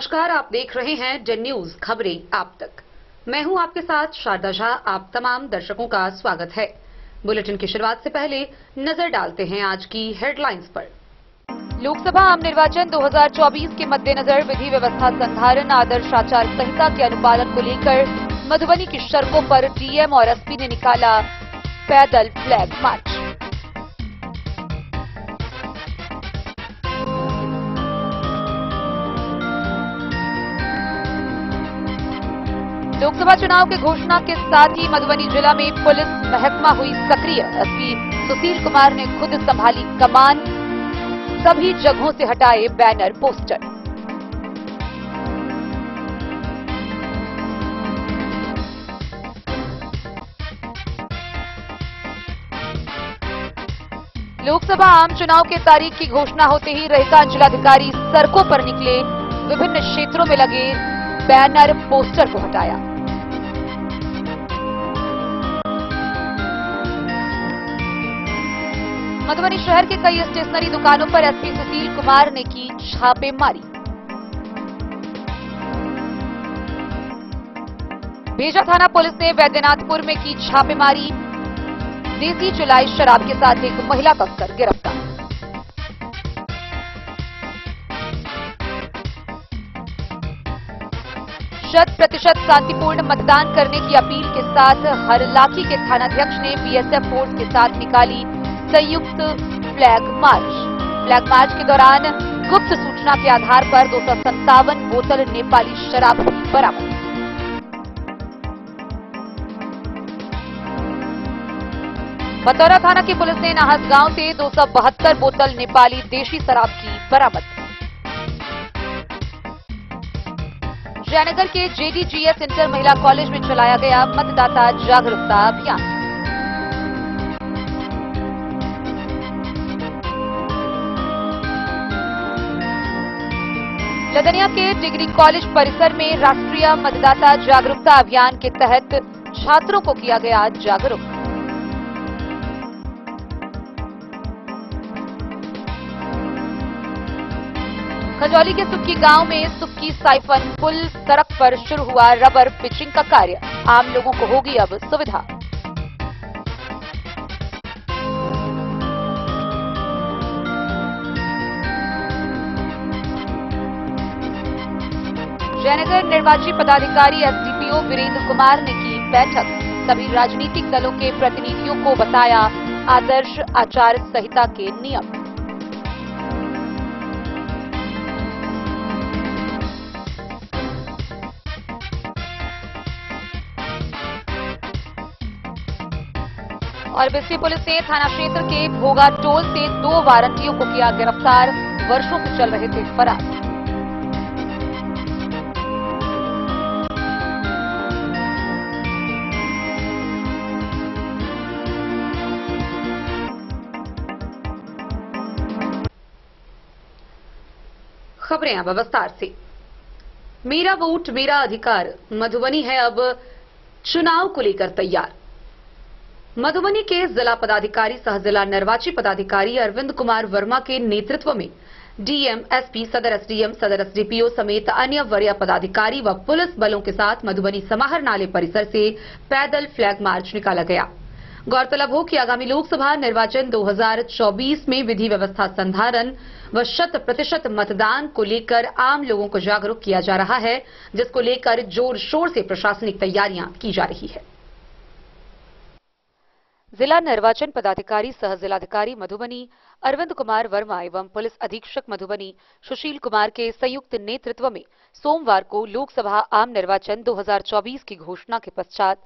नमस्कार, आप देख रहे हैं डेन न्यूज खबरें आप तक। मैं हूं आपके साथ शारदा झा। आप तमाम दर्शकों का स्वागत है। बुलेटिन की शुरुआत से पहले नजर डालते हैं आज की हेडलाइंस पर। लोकसभा आम निर्वाचन 2024 के मद्देनजर विधि व्यवस्था संधारण आदर्श आचार संहिता के अनुपालन को लेकर मधुबनी की सड़कों पर डीएम और एसपी ने निकाला पैदल फ्लैग मार्च। लोकसभा चुनाव के घोषणा के साथ ही मधुबनी जिला में पुलिस महकमा हुई सक्रिय। एसपी सुशील कुमार ने खुद संभाली कमान, सभी जगहों से हटाए बैनर पोस्टर। लोकसभा आम चुनाव के तारीख की घोषणा होते ही रहता जिलाधिकारी सड़कों पर निकले, विभिन्न क्षेत्रों में लगे बैनर पोस्टर को हटाया। मधुबनी शहर के कई स्टेशनरी दुकानों पर एसपी सुशील कुमार ने की छापेमारी। भेजा थाना पुलिस ने वैद्यनाथपुर में की छापेमारी। देसी चुलाई शराब के साथ एक महिला तस्कर गिरफ्तार। शत प्रतिशत शांतिपूर्ण मतदान करने की अपील के साथ हरलाखी के थानाध्यक्ष ने बीएसएफ फोर्स के साथ निकाली संयुक्त फ्लैग मार्च। फ्लैग मार्च के दौरान गुप्त सूचना के आधार पर 257 बोतल नेपाली शराब बरामद। बतौरा थाना की पुलिस ने नाहस गांव से 272 बोतल नेपाली देशी शराब की बरामद। जयनगर के जेडीजीएस इंटर महिला कॉलेज में चलाया गया मतदाता जागरूकता अभियान। लदनिया के डिग्री कॉलेज परिसर में राष्ट्रीय मतदाता जागरूकता अभियान के तहत छात्रों को किया गया जागरूक। खजौली के सुक्की गांव में सुक्की साइफन पुल सड़क पर शुरू हुआ रबर पिचिंग का कार्य। आम लोगों को होगी अब सुविधा। जयनगर निर्वाची पदाधिकारी एसडीपीओ वीरेंद्र कुमार ने की बैठक। सभी राजनीतिक दलों के प्रतिनिधियों को बताया आदर्श आचार संहिता के नियम। और बिस्फी पुलिस ने थाना क्षेत्र के भोगा टोल से 2 वारंटियों को किया गिरफ्तार। वर्षों से चल रहे थे फरार। खबरें अब विस्तार से। मेरा वोट मेरा अधिकार। मधुबनी है अब चुनाव को लेकर तैयार। मधुबनी के जिला पदाधिकारी सह जिला निर्वाची पदाधिकारी अरविंद कुमार वर्मा के नेतृत्व में डीएम, एसपी, सदर एसडीएम, सदर एसडीपीओ समेत अन्य वरीय पदाधिकारी व पुलिस बलों के साथ मधुबनी समाहरणालय परिसर से पैदल फ्लैग मार्च निकाला गया। गौरतलब हो कि आगामी लोकसभा निर्वाचन 2024 में विधि व्यवस्था संधारण व 100% मतदान को लेकर आम लोगों को जागरूक किया जा रहा है, जिसको लेकर जोर शोर से प्रशासनिक तैयारियां की जा रही है। जिला निर्वाचन पदाधिकारी सह जिलाधिकारी मधुबनी अरविंद कुमार वर्मा एवं पुलिस अधीक्षक मधुबनी सुशील कुमार के संयुक्त नेतृत्व में सोमवार को लोकसभा आम निर्वाचन 2024 की घोषणा के पश्चात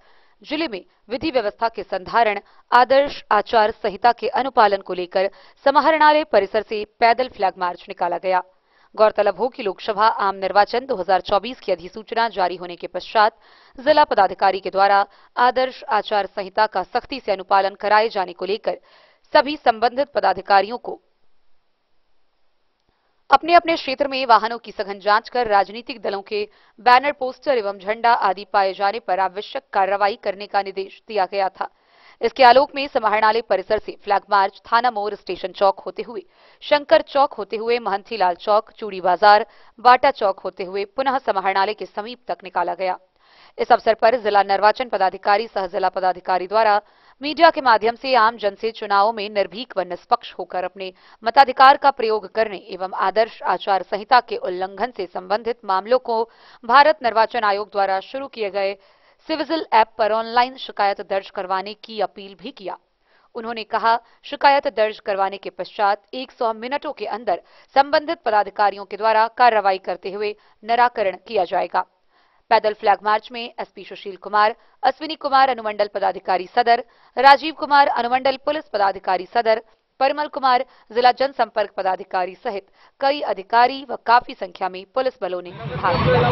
जिले में विधि व्यवस्था के संधारण आदर्श आचार संहिता के अनुपालन को लेकर समाहरणालय परिसर से पैदल फ्लैग मार्च निकाला गया। गौरतलब हो कि लोकसभा आम निर्वाचन 2024 की अधिसूचना जारी होने के पश्चात जिला पदाधिकारी के द्वारा आदर्श आचार संहिता का सख्ती से अनुपालन कराए जाने को लेकर सभी संबंधित पदाधिकारियों को अपने अपने क्षेत्र में वाहनों की सघन जांच कर राजनीतिक दलों के बैनर, पोस्टर एवं झंडा आदि पाए जाने पर आवश्यक कार्रवाई करने का निर्देश दिया गया था। इसके आलोक में समाहरणालय परिसर से फ्लैग मार्च थाना मोड़ स्टेशन चौक होते हुए शंकर चौक होते हुए महंती लाल चौक, चूड़ी बाजार, बाटा चौक होते हुए पुनः समाहरणालय के समीप तक निकाला गया। इस अवसर पर जिला निर्वाचन पदाधिकारी सह जिला पदाधिकारी द्वारा मीडिया के माध्यम से आम जन से चुनावों में निर्भीक व निष्पक्ष होकर अपने मताधिकार का प्रयोग करने एवं आदर्श आचार संहिता के उल्लंघन से संबंधित मामलों को भारत निर्वाचन आयोग द्वारा शुरू किए गए सिविजिल ऐप पर ऑनलाइन शिकायत दर्ज करवाने की अपील भी किया। उन्होंने कहा, शिकायत दर्ज करवाने के पश्चात 100 मिनटों के अंदर संबंधित पदाधिकारियों के द्वारा कार्रवाई करते हुए निराकरण किया जाएगा। पैदल फ्लैग मार्च में एसपी सुशील कुमार, अश्विनी कुमार अनुमंडल पदाधिकारी सदर, राजीव कुमार अनुमंडल पुलिस पदाधिकारी सदर, परिमल कुमार जिला जनसंपर्क पदाधिकारी सहित कई अधिकारी व काफी संख्या में पुलिस बलों ने भाग लिया।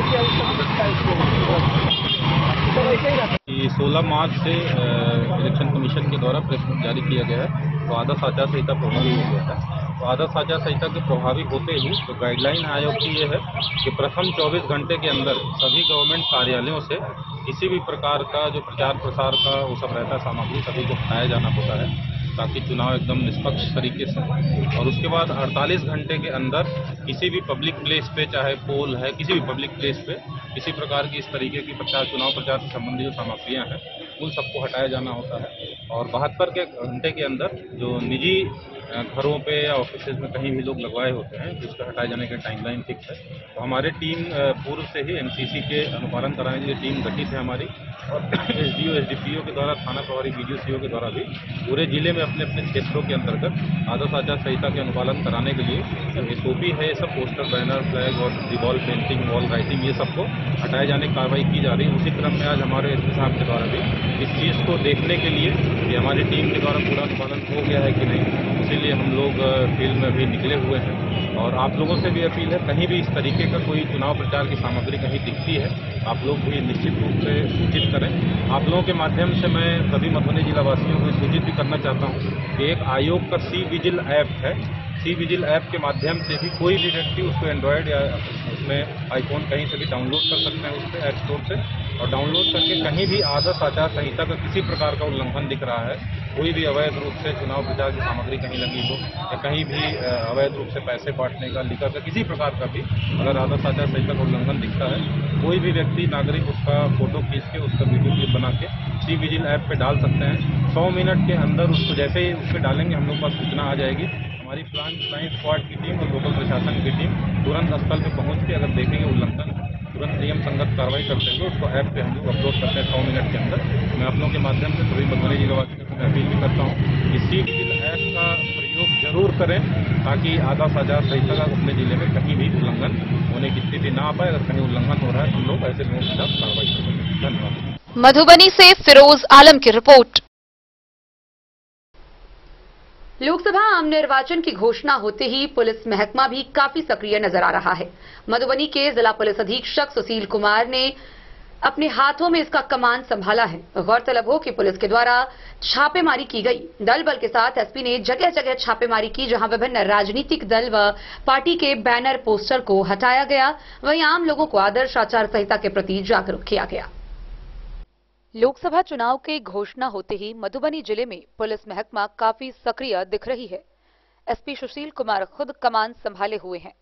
16 मार्च से इलेक्शन कमीशन के द्वारा प्रेस नोट जारी किया गया है, तो आदर्श आचार संहिता प्रभावी हो गया है। तो आदर्श आचार संहिता के प्रभावी होते ही तो गाइडलाइन आयोग की ये है कि प्रथम 24 घंटे के अंदर सभी गवर्नमेंट कार्यालयों से किसी भी प्रकार का जो प्रचार प्रसार का वो सब रहता है सामग्री सभी को हटाया जाना होता है, ताकि चुनाव एकदम निष्पक्ष तरीके से। और उसके बाद 48 घंटे के अंदर किसी भी पब्लिक प्लेस पे, चाहे पोल है, किसी भी पब्लिक प्लेस पे किसी प्रकार की इस तरीके की चुनाव प्रचार से संबंधित जो सामग्रियाँ हैं उन सबको हटाया जाना होता है। और 72 घंटे के अंदर जो निजी घरों पे या ऑफिस में कहीं भी लोग लगवाए होते हैं जिसका हटाए जाने का टाइमलाइन फिक्स है। तो हमारी टीम पूर्व से ही एनसीसी के अनुपालन कराने के लिए टीम गठित है हमारी, और एसडीओ एसडीपीओ के द्वारा, थाना प्रभारी बीडीओ सीओ के द्वारा भी पूरे जिले में अपने अपने क्षेत्रों के अंतर्गत आदर्श आचार संहिता के अनुपालन कराने के लिए जो एसओपी है, ये सब पोस्टर, बैनर, फ्लैग और वॉल पेंटिंग, वॉल राइटिंग, ये सबको हटाए जाने की कार्रवाई की जा रही है। उसी क्रम में आज हमारे एसपी साहब के द्वारा भी इस चीज़ को देखने के लिए कि हमारी टीम के द्वारा पूरा अनुपालन हो गया है कि नहीं, इसीलिए हम लोग फील्ड में भी निकले हुए हैं। और आप लोगों से भी अपील है, कहीं भी इस तरीके का कोई चुनाव प्रचार की सामग्री कहीं दिखती है, आप लोग भी निश्चित रूप से सूचित करें। आप लोगों के माध्यम से मैं सभी मधुबनी जिला वासियों को सूचित भी करना चाहता हूँ कि एक आयोग का सी विजिल ऐप है। सी विजिल ऐप के माध्यम से भी कोई भी व्यक्ति उसको एंड्रॉयड या उसमें आईफोन कहीं से भी डाउनलोड कर सकते हैं उससे ऐप स्टोर से, और डाउनलोड करके कहीं भी आदर्श आचार संहिता का किसी प्रकार का उल्लंघन दिख रहा है, कोई भी अवैध रूप से चुनाव प्रचार की सामग्री कहीं लगी हो या कहीं भी अवैध रूप से पैसे बांटने का, लिखा का, किसी प्रकार का भी अगर आदर्श आचार संहिता का उल्लंघन दिखता है, कोई भी व्यक्ति नागरिक उसका फोटो खींच के, उसका वीडियो क्लिप बना के सी विजिल ऐप पे डाल सकते हैं। 100 मिनट के अंदर उसको जैसे ही उस पर डालेंगे हम लोग पास सूचना आ जाएगी। हमारी फ्लाइंग स्क्वाड की टीम और लोकल प्रशासन की टीम तुरंत स्थल पर पहुँच के अगर देखेंगे उल्लंघन, तुरंत नियम संगत कार्रवाई करते हुए उसको ऐप पे हम लोग अपलोड करते हैं 100 मिनट के अंदर। मैं आप लोगों के माध्यम से सभी मधुबनी जिलावासियों को अपील भी करता हूँ कि सी विजिल ऐप का प्रयोग जरूर करें, ताकि आदर्श आचार संहिता का अपने जिले में कहीं भी उल्लंघन होने की स्थिति ना आ पाए। अगर कहीं उल्लंघन हो रहा है तो हम लोग ऐसे लोगों के खिलाफ कार्रवाई करेंगे। धन्यवाद। मधुबनी से फिरोज आलम की रिपोर्ट। लोकसभा आम निर्वाचन की घोषणा होते ही पुलिस महकमा भी काफी सक्रिय नजर आ रहा है। मधुबनी के जिला पुलिस अधीक्षक सुशील कुमार ने अपने हाथों में इसका कमान संभाला है। गौरतलब हो कि पुलिस के द्वारा छापेमारी की गई। दल बल के साथ एसपी ने जगह जगह छापेमारी की, जहां विभिन्न राजनीतिक दल व पार्टी के बैनर पोस्टर को हटाया गया, वहीं आम लोगों को आदर्श आचार संहिता के प्रति जागरूक किया गया। लोकसभा चुनाव की घोषणा होते ही मधुबनी जिले में पुलिस महकमा काफी सक्रिय दिख रही है। एसपी सुशील कुमार खुद कमान संभाले हुए हैं।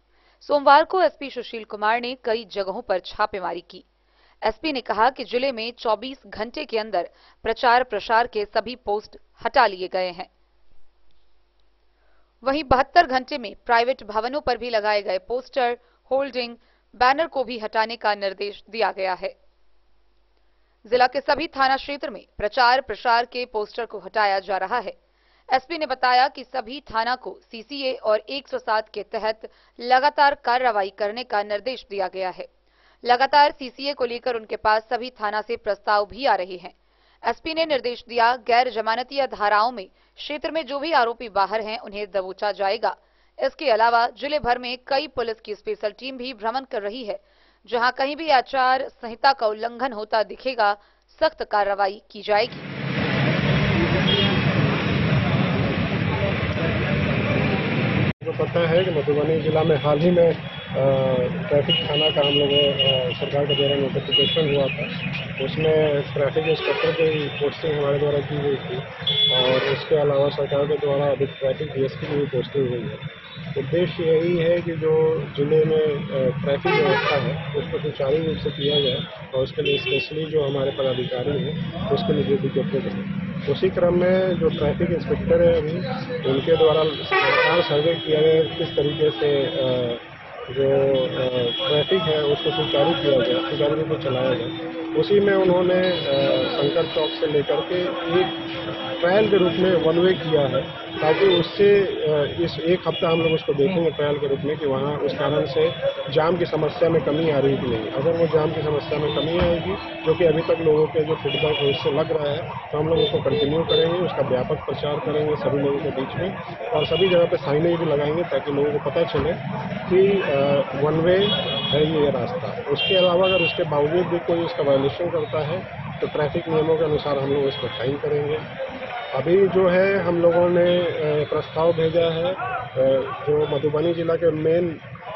सोमवार को एसपी सुशील कुमार ने कई जगहों पर छापेमारी की। एसपी ने कहा कि जिले में 24 घंटे के अंदर प्रचार प्रसार के सभी पोस्ट हटा लिए गए हैं। वहीं 72 घंटे में प्राइवेट भवनों पर भी लगाए गए पोस्टर, होल्डिंग, बैनर को भी हटाने का निर्देश दिया गया है। जिला के सभी थाना क्षेत्र में प्रचार प्रसार के पोस्टर को हटाया जा रहा है। एसपी ने बताया कि सभी थाना को सीसीए और 107 के तहत लगातार कार्रवाई करने का निर्देश दिया गया है। लगातार सीसीए को लेकर उनके पास सभी थाना से प्रस्ताव भी आ रहे हैं। एसपी ने निर्देश दिया, गैर जमानती धाराओं में क्षेत्र में जो भी आरोपी बाहर हैं उन्हें दबोचा जाएगा। इसके अलावा जिले भर में कई पुलिस की स्पेशल टीम भी भ्रमण कर रही है। जहां कहीं भी आचार संहिता का उल्लंघन होता दिखेगा, सख्त कार्रवाई की जाएगी। जो पता है कि मधुबनी जिला में हाल ही में ट्रैफिक थाना का हम लोग सरकार के द्वारा नोटिफिकेशन हुआ था। उसमें ट्रैफिक इंस्पेक्टर की पोस्टिंग हमारे द्वारा की गई थी और उसके अलावा सरकार के द्वारा अभी ट्रैफिक डीएसपी की भी पोस्टिंग हुई है। उद्देश्य यही है कि जो जिले में ट्रैफिक व्यवस्था है उसको सुचारू रूप से किया जाए और उसके लिए स्पेशली जो हमारे पदाधिकारी हैं उसके लिए डेडिकेटेड है। उसी क्रम में जो ट्रैफिक इंस्पेक्टर है अभी उनके द्वारा लगातार सर्वे किया गया किस तरीके से जो ट्रैफिक है उसको सुचारू किया जाए, सुचारू रूप से चलाया जाए। उसी में उन्होंने शंकर चौक से लेकर के एक ट्रायल के रूप में वन वे किया है ताकि उससे इस एक हफ्ता हम लोग उसको देखेंगे ट्रायल के रूप में कि वहाँ उस कारण से जाम की समस्या में कमी आ रही कि नहीं। अगर वो जाम की समस्या में कमी आएगी जो कि अभी तक लोगों के जो फीडबैक है उससे लग रहा है तो हम लोग उसको कंटिन्यू करेंगे, उसका व्यापक प्रचार करेंगे सभी लोगों के बीच में और सभी जगह पे साइनेज भी लगाएंगे ताकि लोगों को पता चले कि वन वे है ये रास्ता। उसके अलावा अगर उसके बावजूद भी कोई इसका वायलेशन करता है तो ट्रैफिक नियमों के अनुसार हम लोग इसको फाइन करेंगे। अभी जो है हम लोगों ने प्रस्ताव भेजा है जो मधुबनी जिला के मेन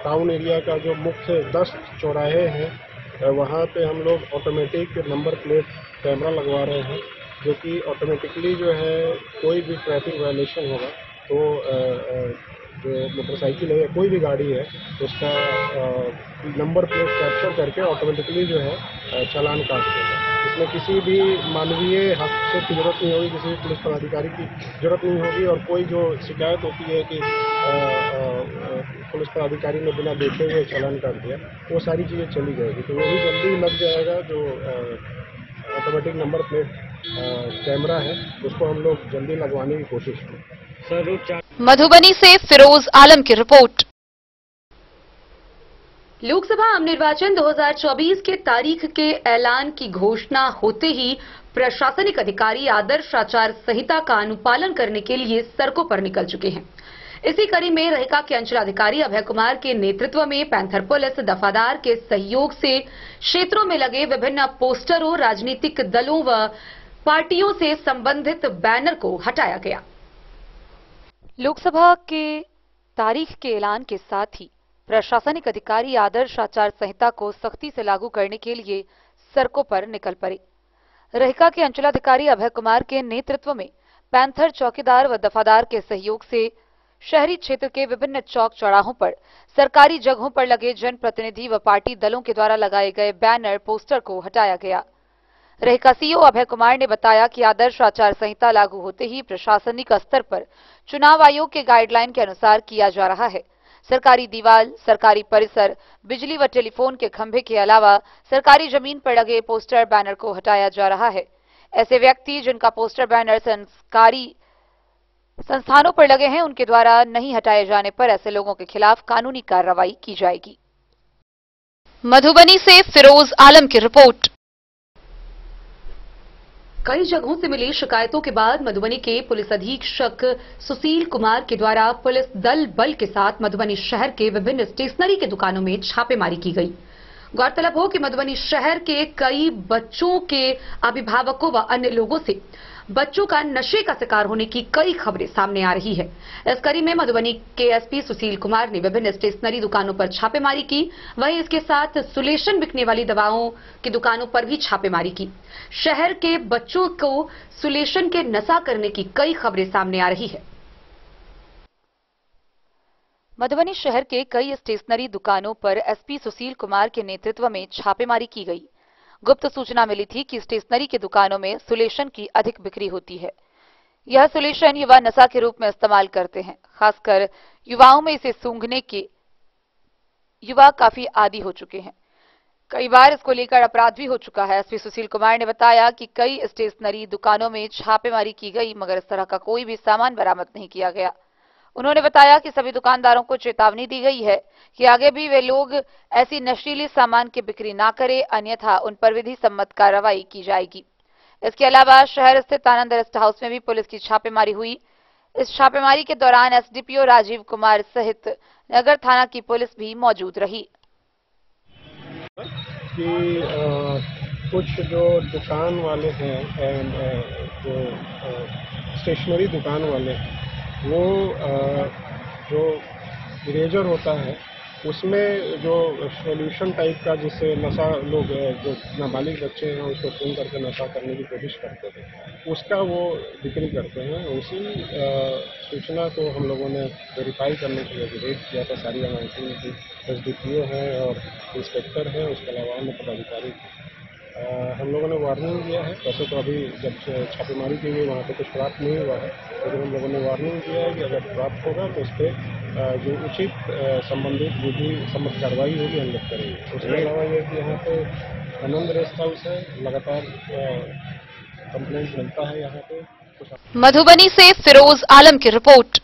टाउन एरिया का जो मुख्य 10 चौराहे हैं वहाँ पे हम लोग ऑटोमेटिक नंबर प्लेट कैमरा लगवा रहे हैं जो कि ऑटोमेटिकली जो है कोई भी ट्रैफिक वायलेशन होगा तो जो मोटरसाइकिल है या कोई भी गाड़ी है उसका नंबर प्लेट कैप्चर करके ऑटोमेटिकली जो है चालान काट देगा। इसमें किसी भी मानवीय हस्तक्षेप की जरूरत नहीं होगी, किसी भी पुलिस पदाधिकारी की जरूरत नहीं होगी और कोई जो शिकायत होती है कि पुलिस पदाधिकारी ने बिना देखे हुए चालान काट दिया वो सारी चीज़ें चली जाएगी। तो वो भी जल्दी लग जाएगा। जो ऑटोमेटिक नंबर प्लेट कैमरा है उसको हम लोग जल्दी लगवाने की कोशिश करें। मधुबनी से फिरोज आलम की रिपोर्ट। लोकसभा आम निर्वाचन 2024 के तारीख के ऐलान की घोषणा होते ही प्रशासनिक अधिकारी आदर्श आचार संहिता का अनुपालन करने के लिए सड़कों पर निकल चुके हैं। इसी कड़ी में रहिका के अंचलाधिकारी अभय कुमार के नेतृत्व में पैंथर पुलिस दफादार के सहयोग से क्षेत्रों में लगे विभिन्न पोस्टरों, राजनीतिक दलों व पार्टियों से संबंधित बैनर को हटाया गया। लोकसभा के तारीख के ऐलान के साथ ही प्रशासनिक अधिकारी आदर्श आचार संहिता को सख्ती से लागू करने के लिए सड़कों पर निकल पड़े। रहिका के अंचलाधिकारी अभय कुमार के नेतृत्व में पैंथर चौकीदार व दफादार के सहयोग से शहरी क्षेत्र के विभिन्न चौक चौराहों पर सरकारी जगहों पर लगे जनप्रतिनिधि व पार्टी दलों के द्वारा लगाए गए बैनर पोस्टर को हटाया गया। रहिका सीईओ अभय कुमार ने बताया कि आदर्श आचार संहिता लागू होते ही प्रशासनिक स्तर पर चुनाव आयोग के गाइडलाइन के अनुसार किया जा रहा है। सरकारी दीवार, सरकारी परिसर, बिजली व टेलीफोन के खंभे के अलावा सरकारी जमीन पर लगे पोस्टर बैनर को हटाया जा रहा है। ऐसे व्यक्ति जिनका पोस्टर बैनर सरकारी संस्थानों पर लगे हैं उनके द्वारा नहीं हटाए जाने पर ऐसे लोगों के खिलाफ कानूनी कार्रवाई की जाएगी। मधुबनी से फिरोज आलम की रिपोर्ट। कई जगहों से मिली शिकायतों के बाद मधुबनी के पुलिस अधीक्षक सुशील कुमार के द्वारा पुलिस दल बल के साथ मधुबनी शहर के विभिन्न स्टेशनरी के दुकानों में छापेमारी की गई। गौरतलब हो कि मधुबनी शहर के कई बच्चों के अभिभावकों व अन्य लोगों से बच्चों का नशे का शिकार होने की कई खबरें सामने आ रही है। इस कड़ी में मधुबनी के एसपी सुशील कुमार ने विभिन्न स्टेशनरी दुकानों पर छापेमारी की, वहीं इसके साथ सुलेशन बिकने वाली दवाओं की दुकानों पर भी छापेमारी की। शहर के बच्चों को सुलेशन के नशा करने की कई खबरें सामने आ रही है। मधुबनी शहर के कई स्टेशनरी दुकानों पर एसपी सुशील कुमार के नेतृत्व में छापेमारी की गई। गुप्त सूचना मिली थी कि स्टेशनरी की दुकानों में सुलेशन की अधिक बिक्री होती है। यह सुलेशन युवा नशा के रूप में इस्तेमाल करते हैं। खासकर युवाओं में इसे सूंघने के युवा काफी आदी हो चुके हैं। कई बार इसको लेकर अपराध भी हो चुका है। एसपी सुशील कुमार ने बताया कि कई स्टेशनरी दुकानों में छापेमारी की गई मगर इस तरह का कोई भी सामान बरामद नहीं किया गया। उन्होंने बताया कि सभी दुकानदारों को चेतावनी दी गई है कि आगे भी वे लोग ऐसी नशीली सामान की बिक्री ना करें, अन्यथा उन पर विधि सम्मत कार्रवाई की जाएगी। इसके अलावा शहर स्थित आनंद रेस्ट हाउस में भी पुलिस की छापेमारी हुई। इस छापेमारी के दौरान एसडीपीओ राजीव कुमार सहित नगर थाना की पुलिस भी मौजूद रही। कि कुछ जो दुकान वाले हैं, जो स्टेशनरी दुकान वाले हैं, वो जो इरेजर होता है उसमें जो सॉल्यूशन टाइप का जिससे नशा लोग जो नाबालिग बच्चे हैं उसको खून करके नशा करने की कोशिश करते थे, उसका वो बिक्री करते हैं। उसी सूचना को हम लोगों ने वेरीफाई करने के लिए रेड किया था। सारी एमआईटी की SDPO हैं और इंस्पेक्टर हैं, उसके अलावा अन्य पदाधिकारी थे। हम लोगों ने वार्निंग दिया है। वैसे तो अभी जब छापेमारी की गई वहाँ पे कुछ प्राप्त नहीं हुआ है, लेकिन हम लोगों ने वार्निंग दिया है कि अगर प्राप्त होगा तो उस पर जो उचित संबंधित विधि सम्मत कार्रवाई होगी हम लोग करेंगे। उसके अलावा ये कि यहाँ पे आनंद रेस्ट हाउस है, लगातार कंप्लेंट मिलता है यहाँ पे। मधुबनी से फिरोज आलम की रिपोर्ट।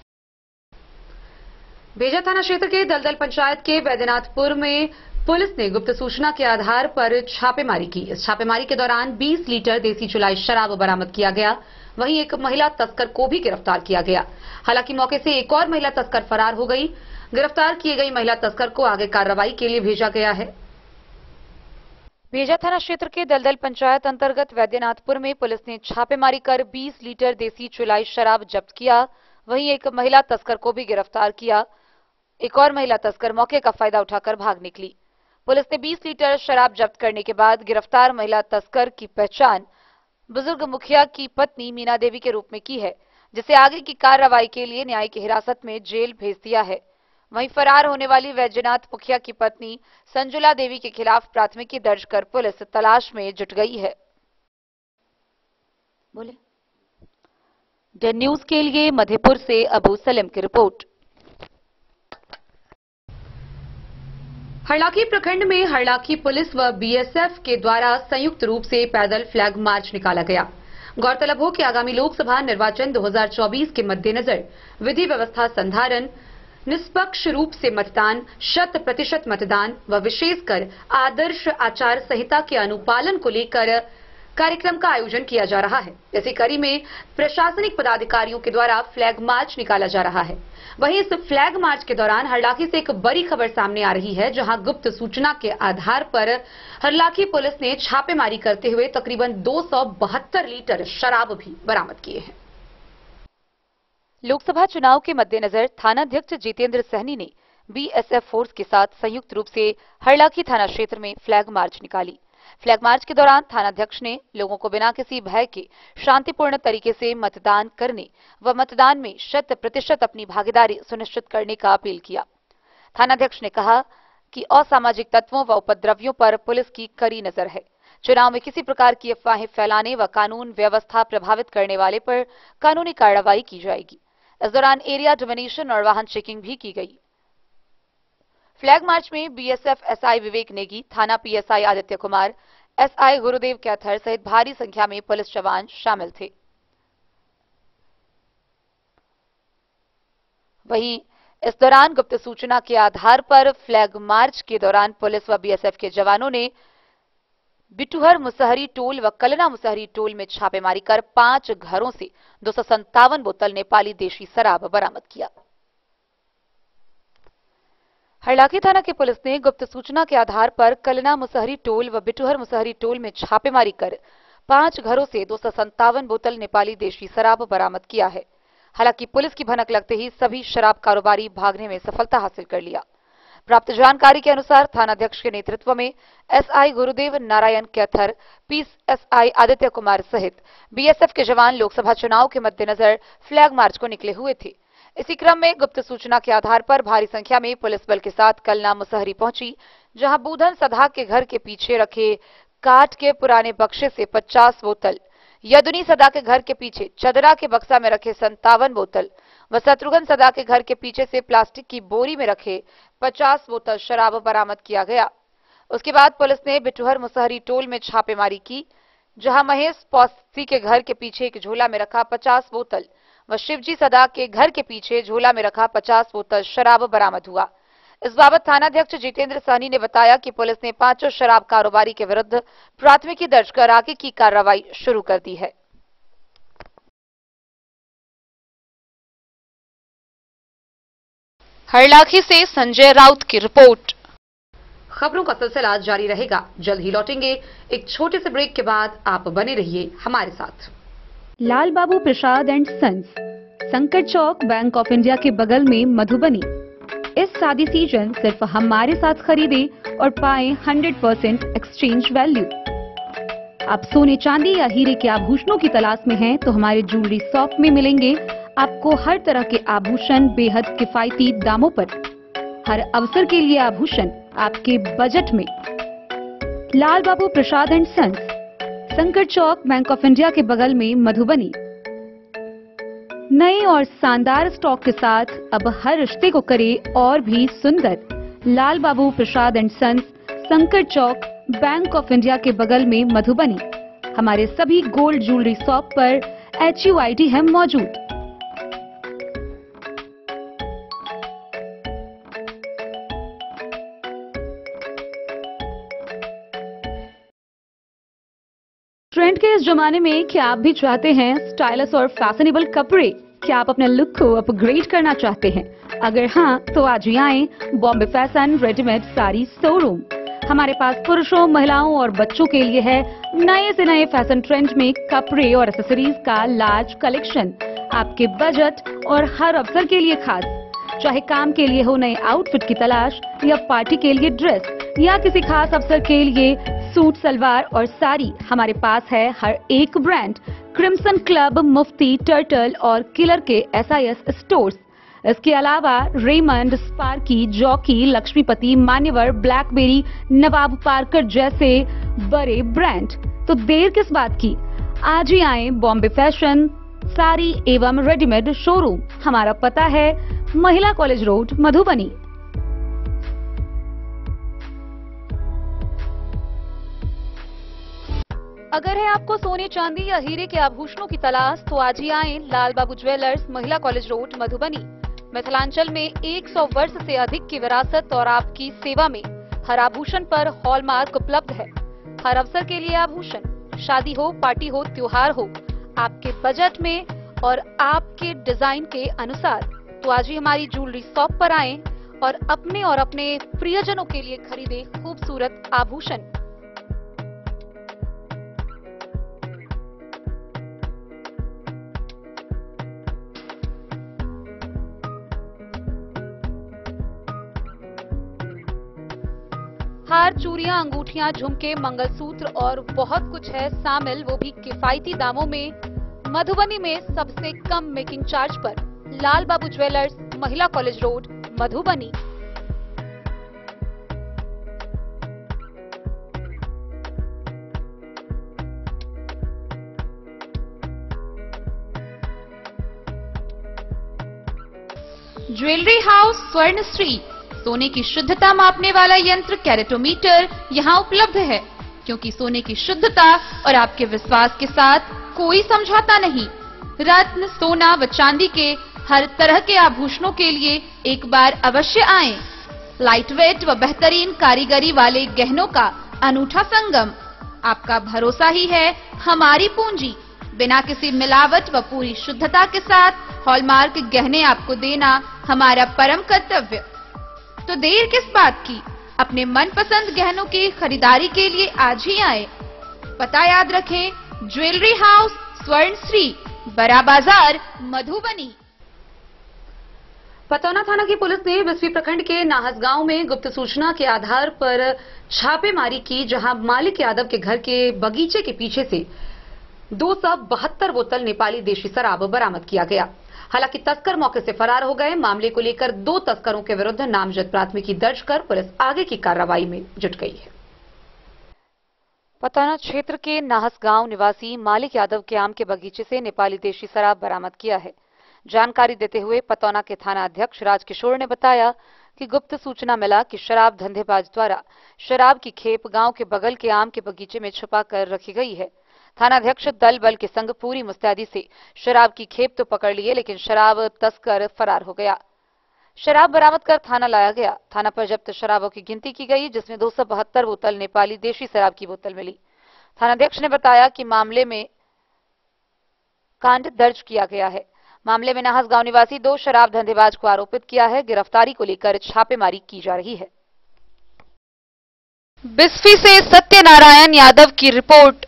बेजा थाना क्षेत्र के दलदल पंचायत के वैद्यनाथपुर में पुलिस ने गुप्त सूचना के आधार पर छापेमारी की। इस छापेमारी के दौरान 20 लीटर देसी चुलाई शराब बरामद किया गया। वहीं एक महिला तस्कर को भी गिरफ्तार किया गया। हालांकि मौके से एक और महिला तस्कर फरार हो गई। गिरफ्तार की गई महिला तस्कर को आगे कार्रवाई के लिए भेजा गया है। बेजा थाना क्षेत्र के दलदल पंचायत अंतर्गत वैद्यनाथपुर में पुलिस ने छापेमारी कर 20 लीटर देसी चुलाई शराब जब्त किया। वहीं एक महिला तस्कर को भी गिरफ्तार किया। एक और महिला तस्कर मौके का फायदा उठाकर भाग निकली। पुलिस ने 20 लीटर शराब जब्त करने के बाद गिरफ्तार महिला तस्कर की पहचान बुजुर्ग मुखिया की पत्नी मीना देवी के रूप में की है, जिसे आगे की कार्रवाई के लिए न्यायिक हिरासत में जेल भेज दिया है। वहीं फरार होने वाली वैजनाथ मुखिया की पत्नी संजुला देवी के खिलाफ प्राथमिकी दर्ज कर पुलिस तलाश में जुट गई है। बोले द न्यूज के लिए मधेपुर से अबू सलीम की रिपोर्ट। हरलाखी प्रखंड में हरलाखी पुलिस व BSF के द्वारा संयुक्त रूप से पैदल फ्लैग मार्च निकाला गया। गौरतलब हो कि आगामी लोकसभा निर्वाचन 2024 के मद्देनजर विधि व्यवस्था संधारण, निष्पक्ष रूप से मतदान, 100% मतदान व विशेषकर आदर्श आचार संहिता के अनुपालन को लेकर कार्यक्रम का आयोजन किया जा रहा है। इसी कड़ी में प्रशासनिक पदाधिकारियों के द्वारा फ्लैग मार्च निकाला जा रहा है। वहीं इस फ्लैग मार्च के दौरान हरलाखी से एक बड़ी खबर सामने आ रही है, जहां गुप्त सूचना के आधार पर हरलाखी पुलिस ने छापेमारी करते हुए तकरीबन 272 लीटर शराब भी बरामद किए हैं। लोकसभा चुनाव के मद्देनजर थानाध्यक्ष जितेंद्र सहनी ने BSF फोर्स के साथ संयुक्त रूप से हरलाखी थाना क्षेत्र में फ्लैग मार्च निकाली। फ्लैग मार्च के दौरान थानाध्यक्ष ने लोगों को बिना किसी भय के शांतिपूर्ण तरीके से मतदान करने व मतदान में 100% अपनी भागीदारी सुनिश्चित करने का अपील किया। थानाध्यक्ष ने कहा कि असामाजिक तत्वों व उपद्रवियों पर पुलिस की कड़ी नजर है। चुनाव में किसी प्रकार की अफवाहें फैलाने व कानून व्यवस्था प्रभावित करने वाले पर कानूनी कार्रवाई की जाएगी। इस दौरान एरिया डोमिनेशन और वाहन चेकिंग भी की गई। फ्लैग मार्च में BSF SI विवेक नेगी, थाना PSI आदित्य कुमार, SI गुरुदेव कैथर सहित भारी संख्या में पुलिस जवान शामिल थे। वहीं इस दौरान गुप्त सूचना के आधार पर फ्लैग मार्च के दौरान पुलिस व BSF के जवानों ने बिटूहर मुसहरी टोल व कलना मुसहरी टोल में छापेमारी कर 5 घरों से 257 बोतल नेपाली देशी शराब बरामद किया। हरलाखी थाना की पुलिस ने गुप्त सूचना के आधार पर कलना मुसहरी टोल व बिटूहर मुसहरी टोल में छापेमारी कर 5 घरों से 257 बोतल नेपाली देशी शराब बरामद किया है। हालांकि पुलिस की भनक लगते ही सभी शराब कारोबारी भागने में सफलता हासिल कर लिया। प्राप्त जानकारी के अनुसार थानाध्यक्ष के नेतृत्व में SI गुरुदेव नारायण कैथर, PSI आदित्य कुमार सहित BSF के जवान लोकसभा चुनाव के मद्देनजर फ्लैग मार्च को निकले हुए थे। इसी क्रम में गुप्त सूचना के आधार पर भारी संख्या में पुलिस बल के साथ कलना मुसहरी पहुंची, जहां बूधन सधा के घर के पीछे रखे काठ के पुराने बक्से से 50 बोतल, यदुनी सदा के घर के पीछे चदरा के बक्सा में रखे 57 बोतल व शत्रुघ्न सदा के घर के पीछे से प्लास्टिक की बोरी में रखे 50 बोतल शराब बरामद किया गया। उसके बाद पुलिस ने बिटूहर मुसहरी टोल में छापेमारी की, जहां महेश पौसी के घर के पीछे एक झोला में रखा 50 बोतल व शिवजी सदा के घर के पीछे झोला में रखा 50 बोतल शराब बरामद हुआ। इस बाबत थानाध्यक्ष जितेंद्र सहनी ने बताया कि पुलिस ने 5 शराब कारोबारी के विरुद्ध प्राथमिकी दर्ज कर आगे की कार्रवाई शुरू कर दी है। हरलाखी से संजय राउत की रिपोर्ट। खबरों का सिलसिला जारी रहेगा। जल्द ही लौटेंगे एक छोटे से ब्रेक के बाद। आप बने रहिए हमारे साथ। लाल बाबू प्रसाद एंड सन्स, संकट चौक, बैंक ऑफ इंडिया के बगल में, मधुबनी। इस शादी सीजन सिर्फ हमारे साथ खरीदे और पाएं 100% एक्सचेंज वैल्यू। आप सोने चांदी या हीरे के आभूषणों की तलाश में हैं तो हमारे ज्वेलरी शॉप में मिलेंगे आपको हर तरह के आभूषण बेहद किफायती दामों पर। हर अवसर के लिए आभूषण आपके बजट में। लाल बाबू प्रसाद एंड सन्स, संकट चौक, बैंक ऑफ इंडिया के बगल में, मधुबनी। नए और शानदार स्टॉक के साथ अब हर रिश्ते को करे और भी सुंदर। लाल बाबू प्रसाद एंड सन्स, संकट चौक, बैंक ऑफ इंडिया के बगल में, मधुबनी। हमारे सभी गोल्ड ज्वेलरी शॉप पर HUID है मौजूद। ट्रेंड के इस जमाने में क्या आप भी चाहते हैं स्टाइलिश और फैशनेबल कपड़े? क्या आप अपने लुक को अपग्रेड करना चाहते हैं? अगर हाँ, तो आज ही आएं Bombay fashion readymade sari showroom. हमारे पास पुरुषों, महिलाओं और बच्चों के लिए है नए से नए फैशन ट्रेंड में कपड़े और एक्सेसरीज का लार्ज कलेक्शन। आपके बजट और हर अवसर के लिए खास। चाहे काम के लिए हो नए आउटफिट की तलाश, या पार्टी के लिए ड्रेस, या किसी खास अवसर के लिए सूट, सलवार और साड़ी, हमारे पास है हर एक ब्रांड। क्रिम्सन क्लब, मुफ्ती, टर्टल और किलर के SIS स्टोर्स। इसके अलावा रेमंड, स्पार्की, जॉकी, लक्ष्मीपति, मान्यवर, ब्लैकबेरी, नवाब पार्कर जैसे बड़े ब्रांड। तो देर किस बात की, आज ही आए बॉम्बे फैशन साड़ी एवं रेडीमेड शोरूम। हमारा पता है महिला कॉलेज रोड, मधुबनी। अगर है आपको सोने चांदी या हीरे के आभूषणों की तलाश तो आज ही आएं लाल बाबू ज्वेलर्स, महिला कॉलेज रोड, मधुबनी। मिथिलांचल में 100 वर्ष से अधिक की विरासत और आपकी सेवा में हर आभूषण पर हॉलमार्क उपलब्ध है। हर अवसर के लिए आभूषण, शादी हो, पार्टी हो, त्योहार हो, आपके बजट में और आपके डिजाइन के अनुसार। तो आज ही हमारी ज्वेलरी शॉप पर आएं और अपने प्रियजनों के लिए खरीदे खूबसूरत आभूषण। हार, चूड़ियां, अंगूठियां, झुमके, मंगलसूत्र और बहुत कुछ है शामिल, वो भी किफायती दामों में। मधुबनी में सबसे कम मेकिंग चार्ज पर। लाल बाबू ज्वेलर्स, महिला college road, Madhubani. Jewellery house स्वर्ण श्री, सोने की शुद्धता मापने वाला यंत्र कैरेटोमीटर यहाँ उपलब्ध है, क्योंकि सोने की शुद्धता और आपके विश्वास के साथ कोई समझौता नहीं। रत्न, सोना व चांदी के हर तरह के आभूषणों के लिए एक बार अवश्य आएं। लाइट वेट व बेहतरीन कारीगरी वाले गहनों का अनूठा संगम। आपका भरोसा ही है हमारी पूंजी। बिना किसी मिलावट व पूरी शुद्धता के साथ हॉलमार्क गहने आपको देना हमारा परम कर्तव्य। तो देर किस बात की, अपने मनपसंद गहनों की खरीदारी के लिए आज ही आए। पता याद रखें, ज्वेलरी हाउस स्वर्ण श्री, बड़ा बाजार, मधुबनी। पतौना थाना की पुलिस ने बिस्फी प्रखंड के नाहस गांव में गुप्त सूचना के आधार पर छापेमारी की, जहां मालिक यादव के घर के बगीचे के पीछे से 272 बोतल नेपाली देशी शराब बरामद किया गया। हालांकि तस्कर मौके से फरार हो गए। मामले को लेकर 2 तस्करों के विरुद्ध नामजद प्राथमिकी दर्ज कर पुलिस आगे की कार्रवाई में जुट गई है। पतौना क्षेत्र के नाहस गांव निवासी मालिक यादव के आम के बगीचे से नेपाली देशी शराब बरामद किया है। जानकारी देते हुए पतौना के थाना अध्यक्ष राजकिशोर ने बताया कि गुप्त सूचना मिला कि शराब धंधेबाज द्वारा शराब की खेप गांव के बगल के आम के बगीचे में छुपा कर रखी गई है। थानाध्यक्ष दल बल के संग पूरी मुस्तैदी से शराब की खेप तो पकड़ लिए, लेकिन शराब तस्कर फरार हो गया। शराब बरामद कर थाना लाया गया। थाना पर जब्त शराबों की गिनती की गई, जिसमें 272 बोतल नेपाली देशी शराब की बोतल मिली। थानाध्यक्ष ने बताया कि मामले में कांड दर्ज किया गया है। मामले में नाहस गांव निवासी 2 शराब धंधेबाज को आरोपित किया है। गिरफ्तारी को लेकर छापेमारी की जा रही है। बिस्फी से सत्यनारायण यादव की रिपोर्ट।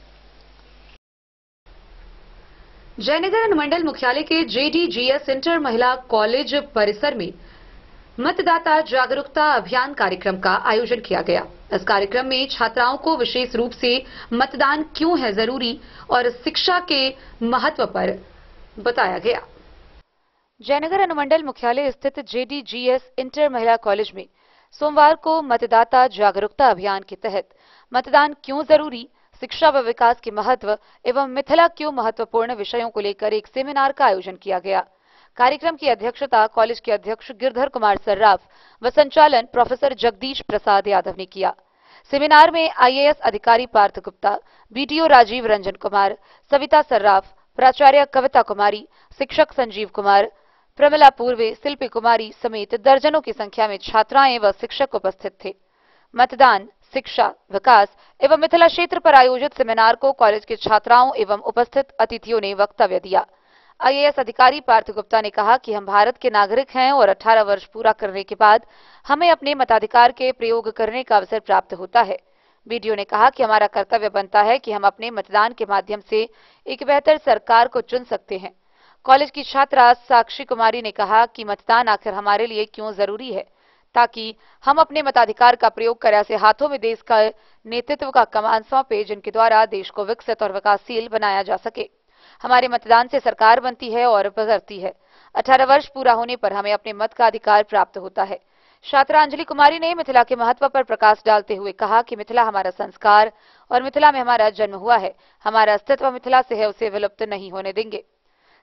जयनगर अनुमंडल मुख्यालय के JDGS इंटर महिला कॉलेज परिसर में मतदाता जागरूकता अभियान कार्यक्रम का आयोजन किया गया। इस कार्यक्रम में छात्राओं को विशेष रूप से मतदान क्यों है जरूरी और शिक्षा के महत्व पर बताया गया। जयनगर अनुमंडल मुख्यालय स्थित JDGS इंटर महिला कॉलेज में सोमवार को मतदाता जागरूकता अभियान के तहत मतदान क्यों जरूरी, शिक्षा व विकास के महत्व एवं मिथिला क्यों महत्वपूर्ण विषयों को लेकर एक सेमिनार का आयोजन किया गया। कार्यक्रम की अध्यक्षता कॉलेज के अध्यक्ष गिरधर कुमार सर्राफ व संचालन प्रोफेसर जगदीश प्रसाद यादव ने किया। सेमिनार में IAS अधिकारी पार्थ गुप्ता, BDO राजीव रंजन कुमार, सविता सर्राफ, प्राचार्य कविता कुमारी, शिक्षक संजीव कुमार, प्रमिला पूर्वे, शिल्पी कुमारी समेत दर्जनों की संख्या में छात्राएं व शिक्षक उपस्थित थे। मतदान, शिक्षा, विकास एवं मिथिला क्षेत्र पर आयोजित सेमिनार को कॉलेज के छात्राओं एवं उपस्थित अतिथियों ने वक्तव्य दिया। IAS अधिकारी पार्थ गुप्ता ने कहा कि हम भारत के नागरिक हैं और 18 वर्ष पूरा करने के बाद हमें अपने मताधिकार के प्रयोग करने का अवसर प्राप्त होता है। BDO ने कहा कि हमारा कर्तव्य बनता है कि हम अपने मतदान के माध्यम से एक बेहतर सरकार को चुन सकते हैं। कॉलेज की छात्रा साक्षी कुमारी ने कहा कि मतदान आखिर हमारे लिए क्यों जरूरी है, ताकि हम अपने मताधिकार का प्रयोग कर ऐसे हाथों में देश का नेतृत्व का कमान सौंपे जिनके द्वारा देश को विकसित और विकासशील बनाया जा सके। हमारे मतदान से सरकार बनती है और बदलती है। 18 वर्ष पूरा होने पर हमें अपने मत का अधिकार प्राप्त होता है। छात्रा अंजलि कुमारी ने मिथिला के महत्व पर प्रकाश डालते हुए कहा कि मिथिला हमारा संस्कार और मिथिला में हमारा जन्म हुआ है। हमारा अस्तित्व मिथिला से है, उसे विलुप्त नहीं होने देंगे।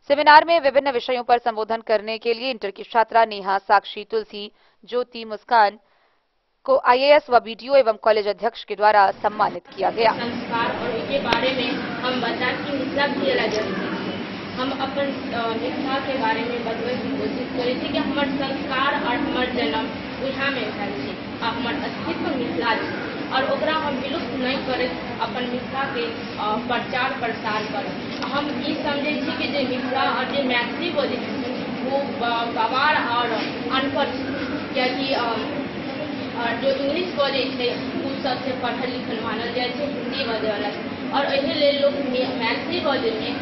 सेमिनार में विभिन्न विषयों पर संबोधन करने के लिए इंटर की छात्रा नेहा, साक्षी, तुलसी, ज्योति, मुस्कान को IAS व BDO एवं कॉलेज अध्यक्ष के द्वारा सम्मानित किया गया। संस्कार और इसके बारे में हम बता कि मिथिला की हम अपन मिथिला के बारे में बतबै की कोशिश करै छी कि हमर संस्कार और हमर जन्म यहाँ में भेल छै, हमर अस्तित्व मिथिला छै और ओकरा हम विलुप्त नहीं करैत अपन मिथिला के प्रचार प्रसार करब। हम ई समझै छी कि जे मिथिला और जे मैथिली बोलै छै वो गवार और अनपढ़ छै, कियाकि जो इंग्लिश बोले उ सबसे पढ़ल लिखल मानल जाए, हिंदी बजे वाला और एहि लेल लोग मैथिली बोले में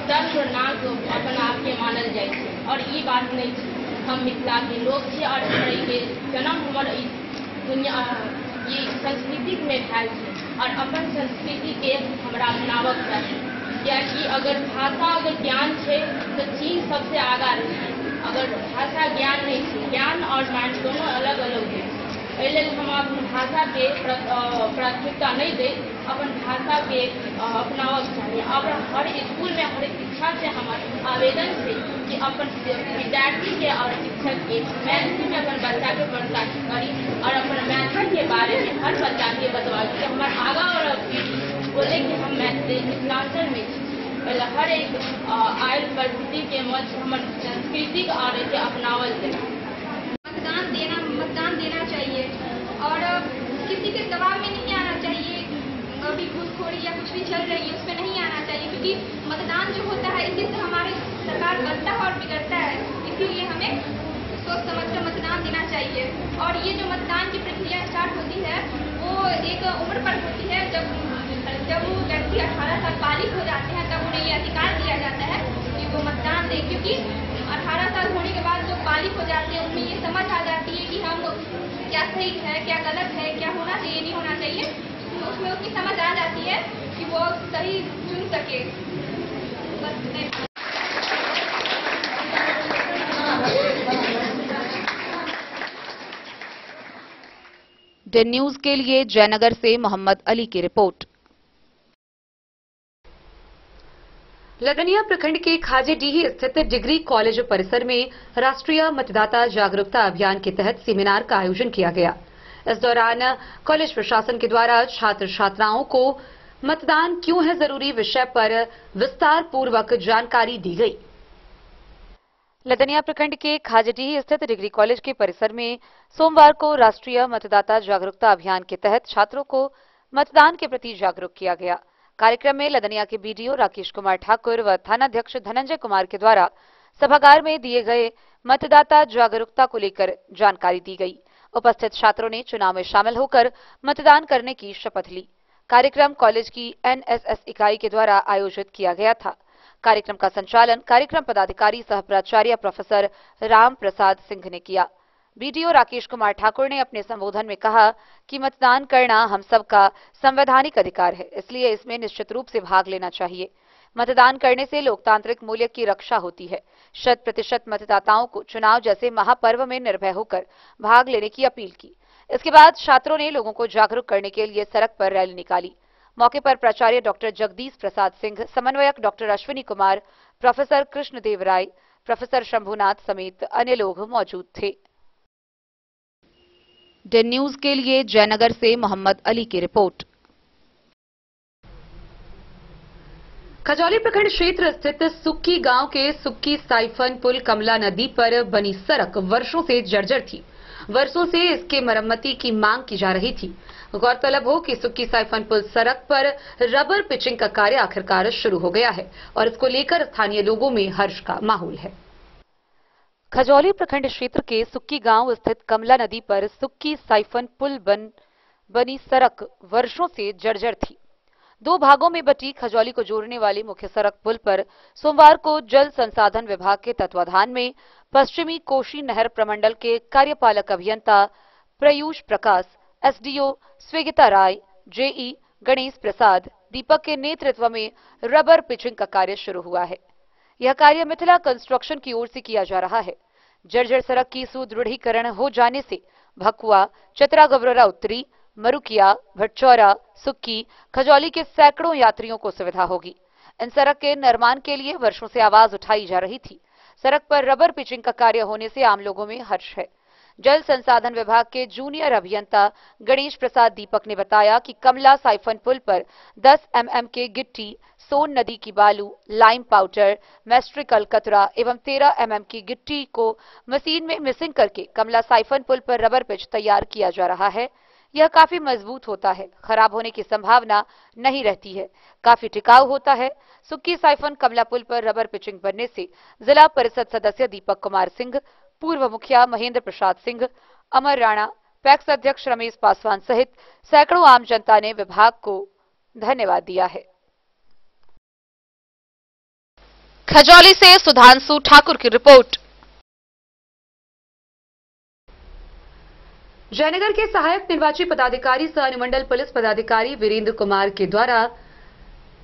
सर्वनाक अपन आप के मानल जाए और ये बात नहीं है। हम मिथिला के लोग छे और के जन्म हमर दुनिया ये संस्कृति में भेल है और अपन संस्कृति के हमरा अपनावक चाहिए, कियाकि अगर भाषा अगर ज्ञान है तो चीज सबसे आगा रही। अगर भाषा ज्ञान नहीं है, ज्ञान और माइंड दोनों अलग अलग है। एहि हम अपन भाषा के प्राथमिकता नहीं दे, अपन भाषा के अपनावक चाहिए। और हर स्कूल में हर शिक्षा से हमारे आवेदन से कि अपन विद्यार्थी के और शिक्षक के मैथिली में अपन बच्चा के पढ़ता करी और अपन मैथिली के बारे में हर बच्चा के बतवा कि हमारे आगा और बोले कि हम मैथिली मिथिलांचल में पहले हर एक आयल परिस्थिति के मध्य हमारे संस्कृति और अपनावल जाए। मतदान देना चाहिए और किसी के दबाव में नहीं आना चाहिए। अभी घूसखोरी या कुछ भी चल रही है उसमें नहीं आना चाहिए, क्योंकि मतदान जो होता है इसी से हमारी सरकार बनता है और बिगड़ता है। इसीलिए हमें सोच समझ कर मतदान देना चाहिए। और ये जो मतदान की प्रक्रिया स्टार्ट होती है वो एक उम्र पर होती है, जब वो व्यक्ति 18 साल बालिग हो जाते हैं तब उन्हें ये अधिकार दिया जाता है कि वो मतदान दें, क्योंकि 18 साल होने के बाद जो बालिग हो जाते हैं उनमें ये समझ आ जाती है कि हम क्या सही है, क्या गलत है, क्या होना चाहिए, नहीं होना चाहिए। तो उसमें उसकी समझ आ जाती है कि वो सही चुन सके। डेन न्यूज के लिए जयनगर से मोहम्मद अली की रिपोर्ट। लदनिया प्रखंड के खाजेडीह स्थित डिग्री कॉलेज परिसर में राष्ट्रीय मतदाता जागरूकता अभियान के तहत सेमिनार का आयोजन किया गया। इस दौरान कॉलेज प्रशासन के द्वारा छात्र छात्राओं को मतदान क्यों है जरूरी विषय पर विस्तार पूर्वक जानकारी दी गई। लदनिया प्रखंड के खाजेडीह स्थित डिग्री कॉलेज के परिसर में सोमवार को राष्ट्रीय मतदाता जागरूकता अभियान के तहत छात्रों को मतदान के प्रति जागरूक किया गया। कार्यक्रम में लदनिया के BDO राकेश कुमार ठाकुर व थानाध्यक्ष धनंजय कुमार के द्वारा सभागार में दिए गए मतदाता जागरूकता को लेकर जानकारी दी गई। उपस्थित छात्रों ने चुनाव में शामिल होकर मतदान करने की शपथ ली। कार्यक्रम कॉलेज की NSS इकाई के द्वारा आयोजित किया गया था। कार्यक्रम का संचालन कार्यक्रम पदाधिकारी सह प्राचार्य प्रोफेसर राम प्रसाद सिंह ने किया। बीडीओ राकेश कुमार ठाकुर ने अपने संबोधन में कहा कि मतदान करना हम सबका संवैधानिक अधिकार है, इसलिए इसमें निश्चित रूप से भाग लेना चाहिए। मतदान करने से लोकतांत्रिक मूल्य की रक्षा होती है। 100% मतदाताओं को चुनाव जैसे महापर्व में निर्भय होकर भाग लेने की अपील की। इसके बाद छात्रों ने लोगों को जागरूक करने के लिए सड़क पर रैली निकाली। मौके पर प्राचार्य डॉक्टर जगदीश प्रसाद सिंह, समन्वयक डॉक्टर अश्विनी कुमार, प्रोफेसर कृष्णदेव राय, प्रोफेसर शंभुनाथ समेत अन्य लोग मौजूद थे। डेन न्यूज के लिए जयनगर से मोहम्मद अली की रिपोर्ट। खजौली प्रखंड क्षेत्र स्थित सुक्की गांव के सुक्की साइफन पुल कमला नदी पर बनी सड़क वर्षों से जर्जर थी। वर्षों से इसके मरम्मती की मांग की जा रही थी। गौरतलब हो कि सुक्की साइफन पुल सड़क पर रबर पिचिंग का कार्य आखिरकार शुरू हो गया है और इसको लेकर स्थानीय लोगों में हर्ष का माहौल है। खजौली प्रखंड क्षेत्र के सुक्की गांव स्थित कमला नदी पर सुक्की साइफन पुल बनी सड़क वर्षों से जर्जर थी। 2 भागों में बटी खजौली को जोड़ने वाली मुख्य सड़क पुल पर सोमवार को जल संसाधन विभाग के तत्वाधान में पश्चिमी कोशी नहर प्रमंडल के कार्यपालक अभियंता प्रयूष प्रकाश, एसडीओ स्वेगिता राय, जेई गणेश प्रसाद, दीपक के नेतृत्व में रबर पिचिंग का कार्य शुरू हुआ है। यह कार्य मिथिला कंस्ट्रक्शन की ओर से किया जा रहा है। जर्जर सड़क की सुदृढ़ीकरण हो जाने से भकुआ, चतरा गबरोरा उत्तरी, मरुकिया, भटचौरा, सुक्की, खजौली के सैकड़ों यात्रियों को सुविधा होगी। इन सड़क के निर्माण के लिए वर्षों से आवाज उठाई जा रही थी। सड़क पर रबर पिचिंग का कार्य होने से आम लोगों में हर्ष है। जल संसाधन विभाग के जूनियर अभियंता गणेश प्रसाद दीपक ने बताया कि कमला साइफन पुल पर 10 mm के गिट्टी, सोन नदी की बालू, लाइम पाउडर, मैस्ट्रिकल कतरा एवं 13 mm की गिट्टी को मशीन में मिक्सिंग करके कमला साइफन पुल पर रबर पिच तैयार किया जा रहा है। यह काफी मजबूत होता है, खराब होने की संभावना नहीं रहती है, काफी टिकाऊ होता है। सुक्की साइफन कमला पुल पर रबर पिचिंग बनने से जिला परिषद सदस्य दीपक कुमार सिंह, पूर्व मुखिया महेंद्र प्रसाद सिंह, अमर राणा, पैक्स अध्यक्ष रमेश पासवान सहित सैकड़ों आम जनता ने विभाग को धन्यवाद दिया है। खजौली से सुधांशु ठाकुर की रिपोर्ट। जयनगर के सहायक निर्वाची पदाधिकारी सह अनुमंडल पुलिस पदाधिकारी वीरेंद्र कुमार के द्वारा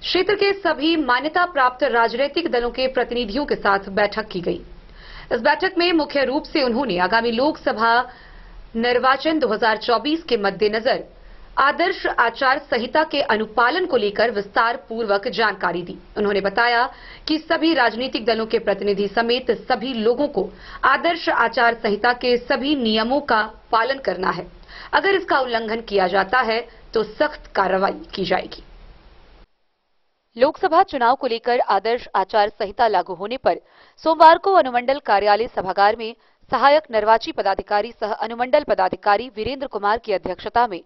क्षेत्र के सभी मान्यता प्राप्त राजनीतिक दलों के प्रतिनिधियों के साथ बैठक की गई। इस बैठक में मुख्य रूप से उन्होंने आगामी लोकसभा निर्वाचन 2024 के मद्देनजर आदर्श आचार संहिता के अनुपालन को लेकर विस्तार पूर्वक जानकारी दी। उन्होंने बताया कि सभी राजनीतिक दलों के प्रतिनिधि समेत सभी लोगों को आदर्श आचार संहिता के सभी नियमों का पालन करना है। अगर इसका उल्लंघन किया जाता है तो सख्त कार्रवाई की जाएगी। लोकसभा चुनाव को लेकर आदर्श आचार संहिता लागू होने पर सोमवार को अनुमंडल कार्यालय सभागार में सहायक निर्वाची पदाधिकारी सह अनुमंडल पदाधिकारी वीरेंद्र कुमार की अध्यक्षता में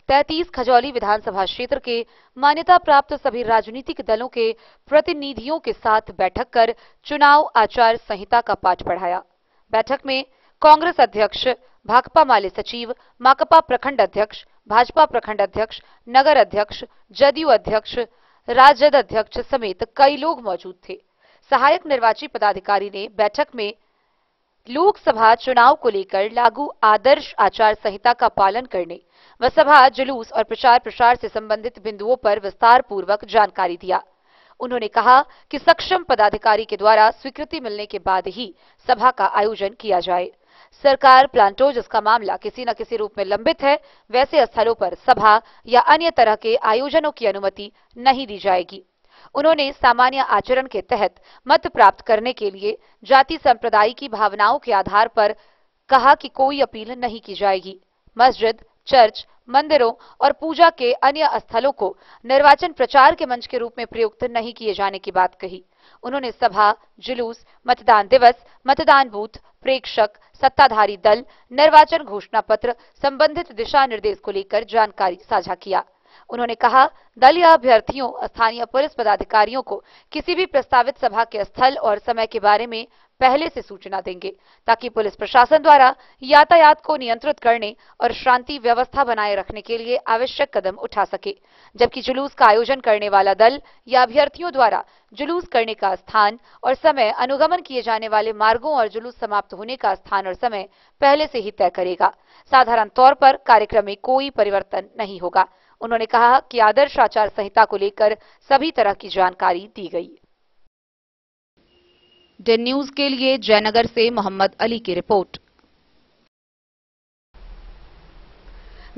33 खजौली विधानसभा क्षेत्र के मान्यता प्राप्त सभी राजनीतिक दलों के प्रतिनिधियों के साथ बैठक कर चुनाव आचार संहिता का पाठ पढ़ाया। बैठक में कांग्रेस अध्यक्ष, भाकपा माले सचिव, माकपा प्रखंड अध्यक्ष, भाजपा प्रखंड अध्यक्ष, नगर अध्यक्ष, जदयू अध्यक्ष, राजद अध्यक्ष समेत कई लोग मौजूद थे। सहायक निर्वाची पदाधिकारी ने बैठक में लोकसभा चुनाव को लेकर लागू आदर्श आचार संहिता का पालन करने व सभा, जुलूस और प्रचार प्रसार से संबंधित बिंदुओं पर विस्तार पूर्वक जानकारी दिया। उन्होंने कहा कि सक्षम पदाधिकारी के द्वारा स्वीकृति मिलने के बाद ही सभा का आयोजन किया जाए। सरकार प्लांटो जिसका मामला किसी न किसी रूप में लंबित है, वैसे स्थलों पर सभा या अन्य तरह के आयोजनों की अनुमति नहीं दी जाएगी। उन्होंने सामान्य आचरण के तहत मत प्राप्त करने के लिए जाति संप्रदाय की भावनाओं के आधार पर कहा कि कोई अपील नहीं की जाएगी। मस्जिद, चर्च, मंदिरों और पूजा के अन्य स्थलों को निर्वाचन प्रचार के मंच के रूप में प्रयुक्त नहीं किए जाने की बात कही। उन्होंने सभा, जुलूस, मतदान दिवस, मतदान बूथ, प्रेक्षक, सत्ताधारी दल, निर्वाचन घोषणा पत्र संबंधित दिशा निर्देश को लेकर जानकारी साझा किया। उन्होंने कहा, दल या अभ्यर्थियों, स्थानीय पुलिस पदाधिकारियों को किसी भी प्रस्तावित सभा के स्थल और समय के बारे में पहले से सूचना देंगे, ताकि पुलिस प्रशासन द्वारा यातायात को नियंत्रित करने और शांति व्यवस्था बनाए रखने के लिए आवश्यक कदम उठा सके। जबकि जुलूस का आयोजन करने वाला दल या अभ्यर्थियों द्वारा जुलूस करने का स्थान और समय, अनुगमन किए जाने वाले मार्गों और जुलूस समाप्त होने का स्थान और समय पहले से ही तय करेगा। साधारण तौर पर कार्यक्रम में कोई परिवर्तन नहीं होगा। उन्होंने कहा कि आदर्श आचार संहिता को लेकर सभी तरह की जानकारी दी गई। डेन न्यूज के लिए जयनगर से मोहम्मद अली की रिपोर्ट।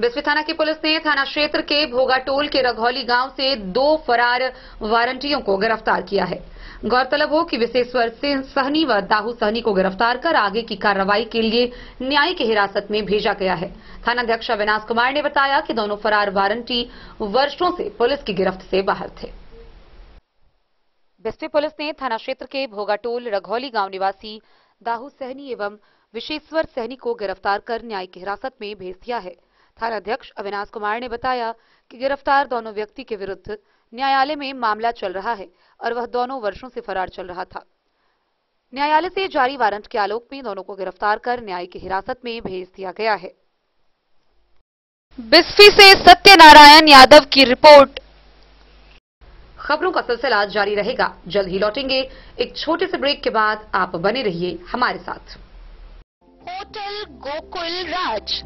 बिस्फी थाना की पुलिस ने थाना क्षेत्र के भोगाटोल के रघौली गांव से 2 फरार वारंटियों को गिरफ्तार किया है। गौरतलब हो कि विशेश्वर सिंह सहनी व दाहू सहनी को गिरफ्तार कर आगे की कार्रवाई के लिए न्यायिक हिरासत में भेजा गया है। थानाध्यक्ष अविनाश कुमार ने बताया कि दोनों फरार वारंटी वर्षों से पुलिस की गिरफ्त से बाहर थे। बिस्फी पुलिस ने थाना क्षेत्र के भोगाटोल रघौली गांव निवासी दाहू सहनी एवं विशेश्वर सहनी को गिरफ्तार कर न्यायिक हिरासत में भेज दिया है। थानाध्यक्ष अविनाश कुमार ने बताया कि गिरफ्तार दोनों व्यक्ति के विरुद्ध न्यायालय में मामला चल रहा है और वह दोनों वर्षों से फरार चल रहा था। न्यायालय से जारी वारंट के आलोक में दोनों को गिरफ्तार कर न्यायिक हिरासत में भेज दिया गया है। बिस्फी से सत्यनारायण यादव की रिपोर्ट। खबरों का सिलसिला जारी रहेगा। जल्द ही लौटेंगे एक छोटे से ब्रेक के बाद। आप बने रहिए हमारे साथ। होटल गोकुल राज।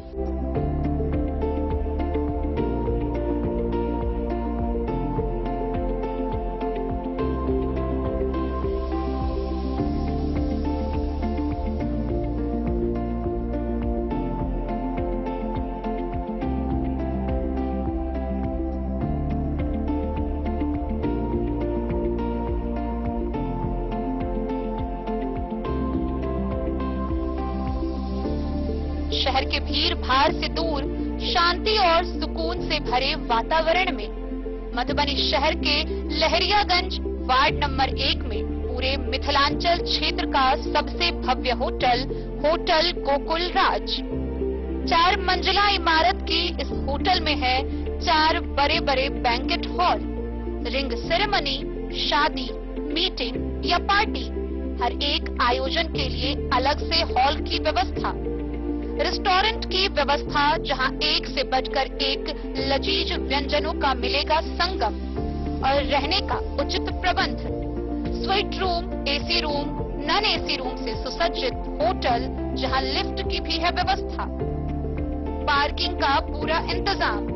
शहर के भीड़ भाड़ से दूर, शांति और सुकून से भरे वातावरण में मधुबनी शहर के लहरियागंज वार्ड नंबर 1 में पूरे मिथिलांचल क्षेत्र का सबसे भव्य होटल होटल गोकुल राज। 4 मंजिला इमारत की इस होटल में है 4 बड़े बड़े बैंकेट हॉल, रिंग सेरेमनी, शादी, मीटिंग या पार्टी, हर एक आयोजन के लिए अलग से हॉल की व्यवस्था, रेस्टोरेंट की व्यवस्था जहां एक से बढ़कर एक लजीज व्यंजनों का मिलेगा संगम, और रहने का उचित प्रबंध, suite room, AC room, non AC room से सुसज्जित होटल जहां लिफ्ट की भी है व्यवस्था, पार्किंग का पूरा इंतजाम।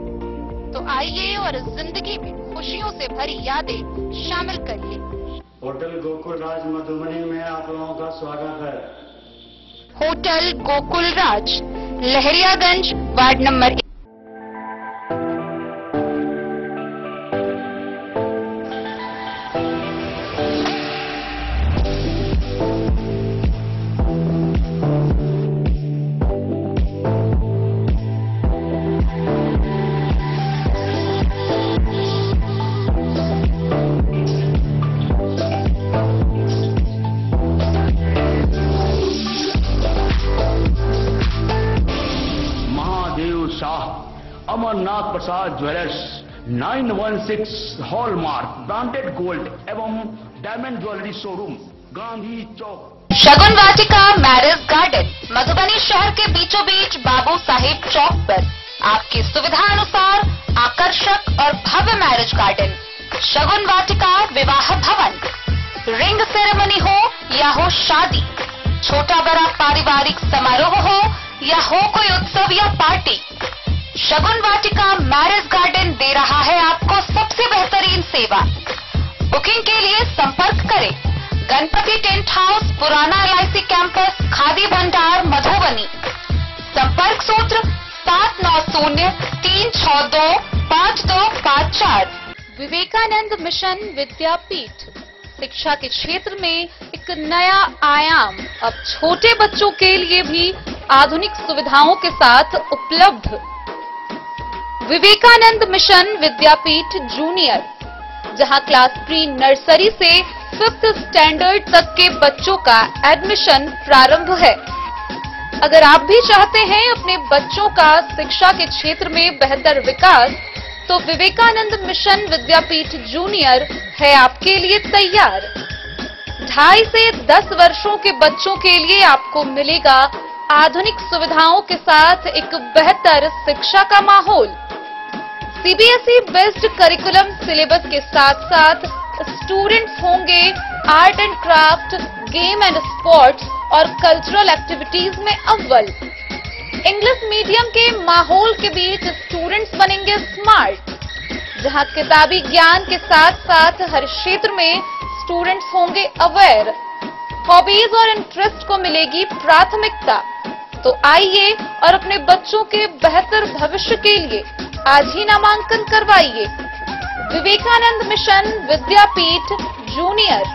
तो आइए और जिंदगी में खुशियों से भरी यादें शामिल करिए। होटल गोकुल राज मधुबनी में आप लोगों का स्वागत है। होटल गोकुल राज, लहरियागंज वार्ड नंबर 1। अमरनाथ प्रसाद ज्वेलर्स 916 हॉलमार्क ब्रांडेड गोल्ड एवं डायमंड ज्वेलरी शोरूम, गांधी चौक। शगुन वाटिका मैरिज गार्डन मधुबनी शहर के बीचों बीच बाबू साहेब चौक पर आपकी सुविधा अनुसार आकर्षक और भव्य मैरिज गार्डन। शगुन वाटिका विवाह भवन, रिंग सेरेमनी हो या हो शादी, छोटा बड़ा पारिवारिक समारोह हो या हो कोई उत्सव या पार्टी, शगुन वाटिका मैरिज गार्डन दे रहा है आपको सबसे बेहतरीन सेवा। बुकिंग के लिए संपर्क करें गणपति टेंट हाउस, पुराना LIC कैंपस, खादी भंडार, मधुबनी। संपर्क सूत्र 7903625254। विवेकानंद मिशन विद्यापीठ शिक्षा के क्षेत्र में एक नया आयाम अब छोटे बच्चों के लिए भी आधुनिक सुविधाओं के साथ उपलब्ध। विवेकानंद मिशन विद्यापीठ जूनियर, जहां क्लास प्री नर्सरी से 5th स्टैंडर्ड तक के बच्चों का एडमिशन प्रारंभ है। अगर आप भी चाहते हैं अपने बच्चों का शिक्षा के क्षेत्र में बेहतर विकास, तो विवेकानंद मिशन विद्यापीठ जूनियर है आपके लिए तैयार। 2.5 से 10 वर्षों के बच्चों के लिए आपको मिलेगा आधुनिक सुविधाओं के साथ एक बेहतर शिक्षा का माहौल। सीबीएसई बेस्ड करिकुलम सिलेबस के साथ साथ स्टूडेंट्स होंगे art and craft, game and sports और कल्चरल एक्टिविटीज में अव्वल। इंग्लिश मीडियम के माहौल के बीच स्टूडेंट्स बनेंगे स्मार्ट, जहां किताबी ज्ञान के साथ साथ हर क्षेत्र में स्टूडेंट्स होंगे अवेयर। हॉबीज और इंटरेस्ट को मिलेगी प्राथमिकता। तो आइए और अपने बच्चों के बेहतर भविष्य के लिए आज ही नामांकन करवाइए। विवेकानंद मिशन विद्यापीठ जूनियर।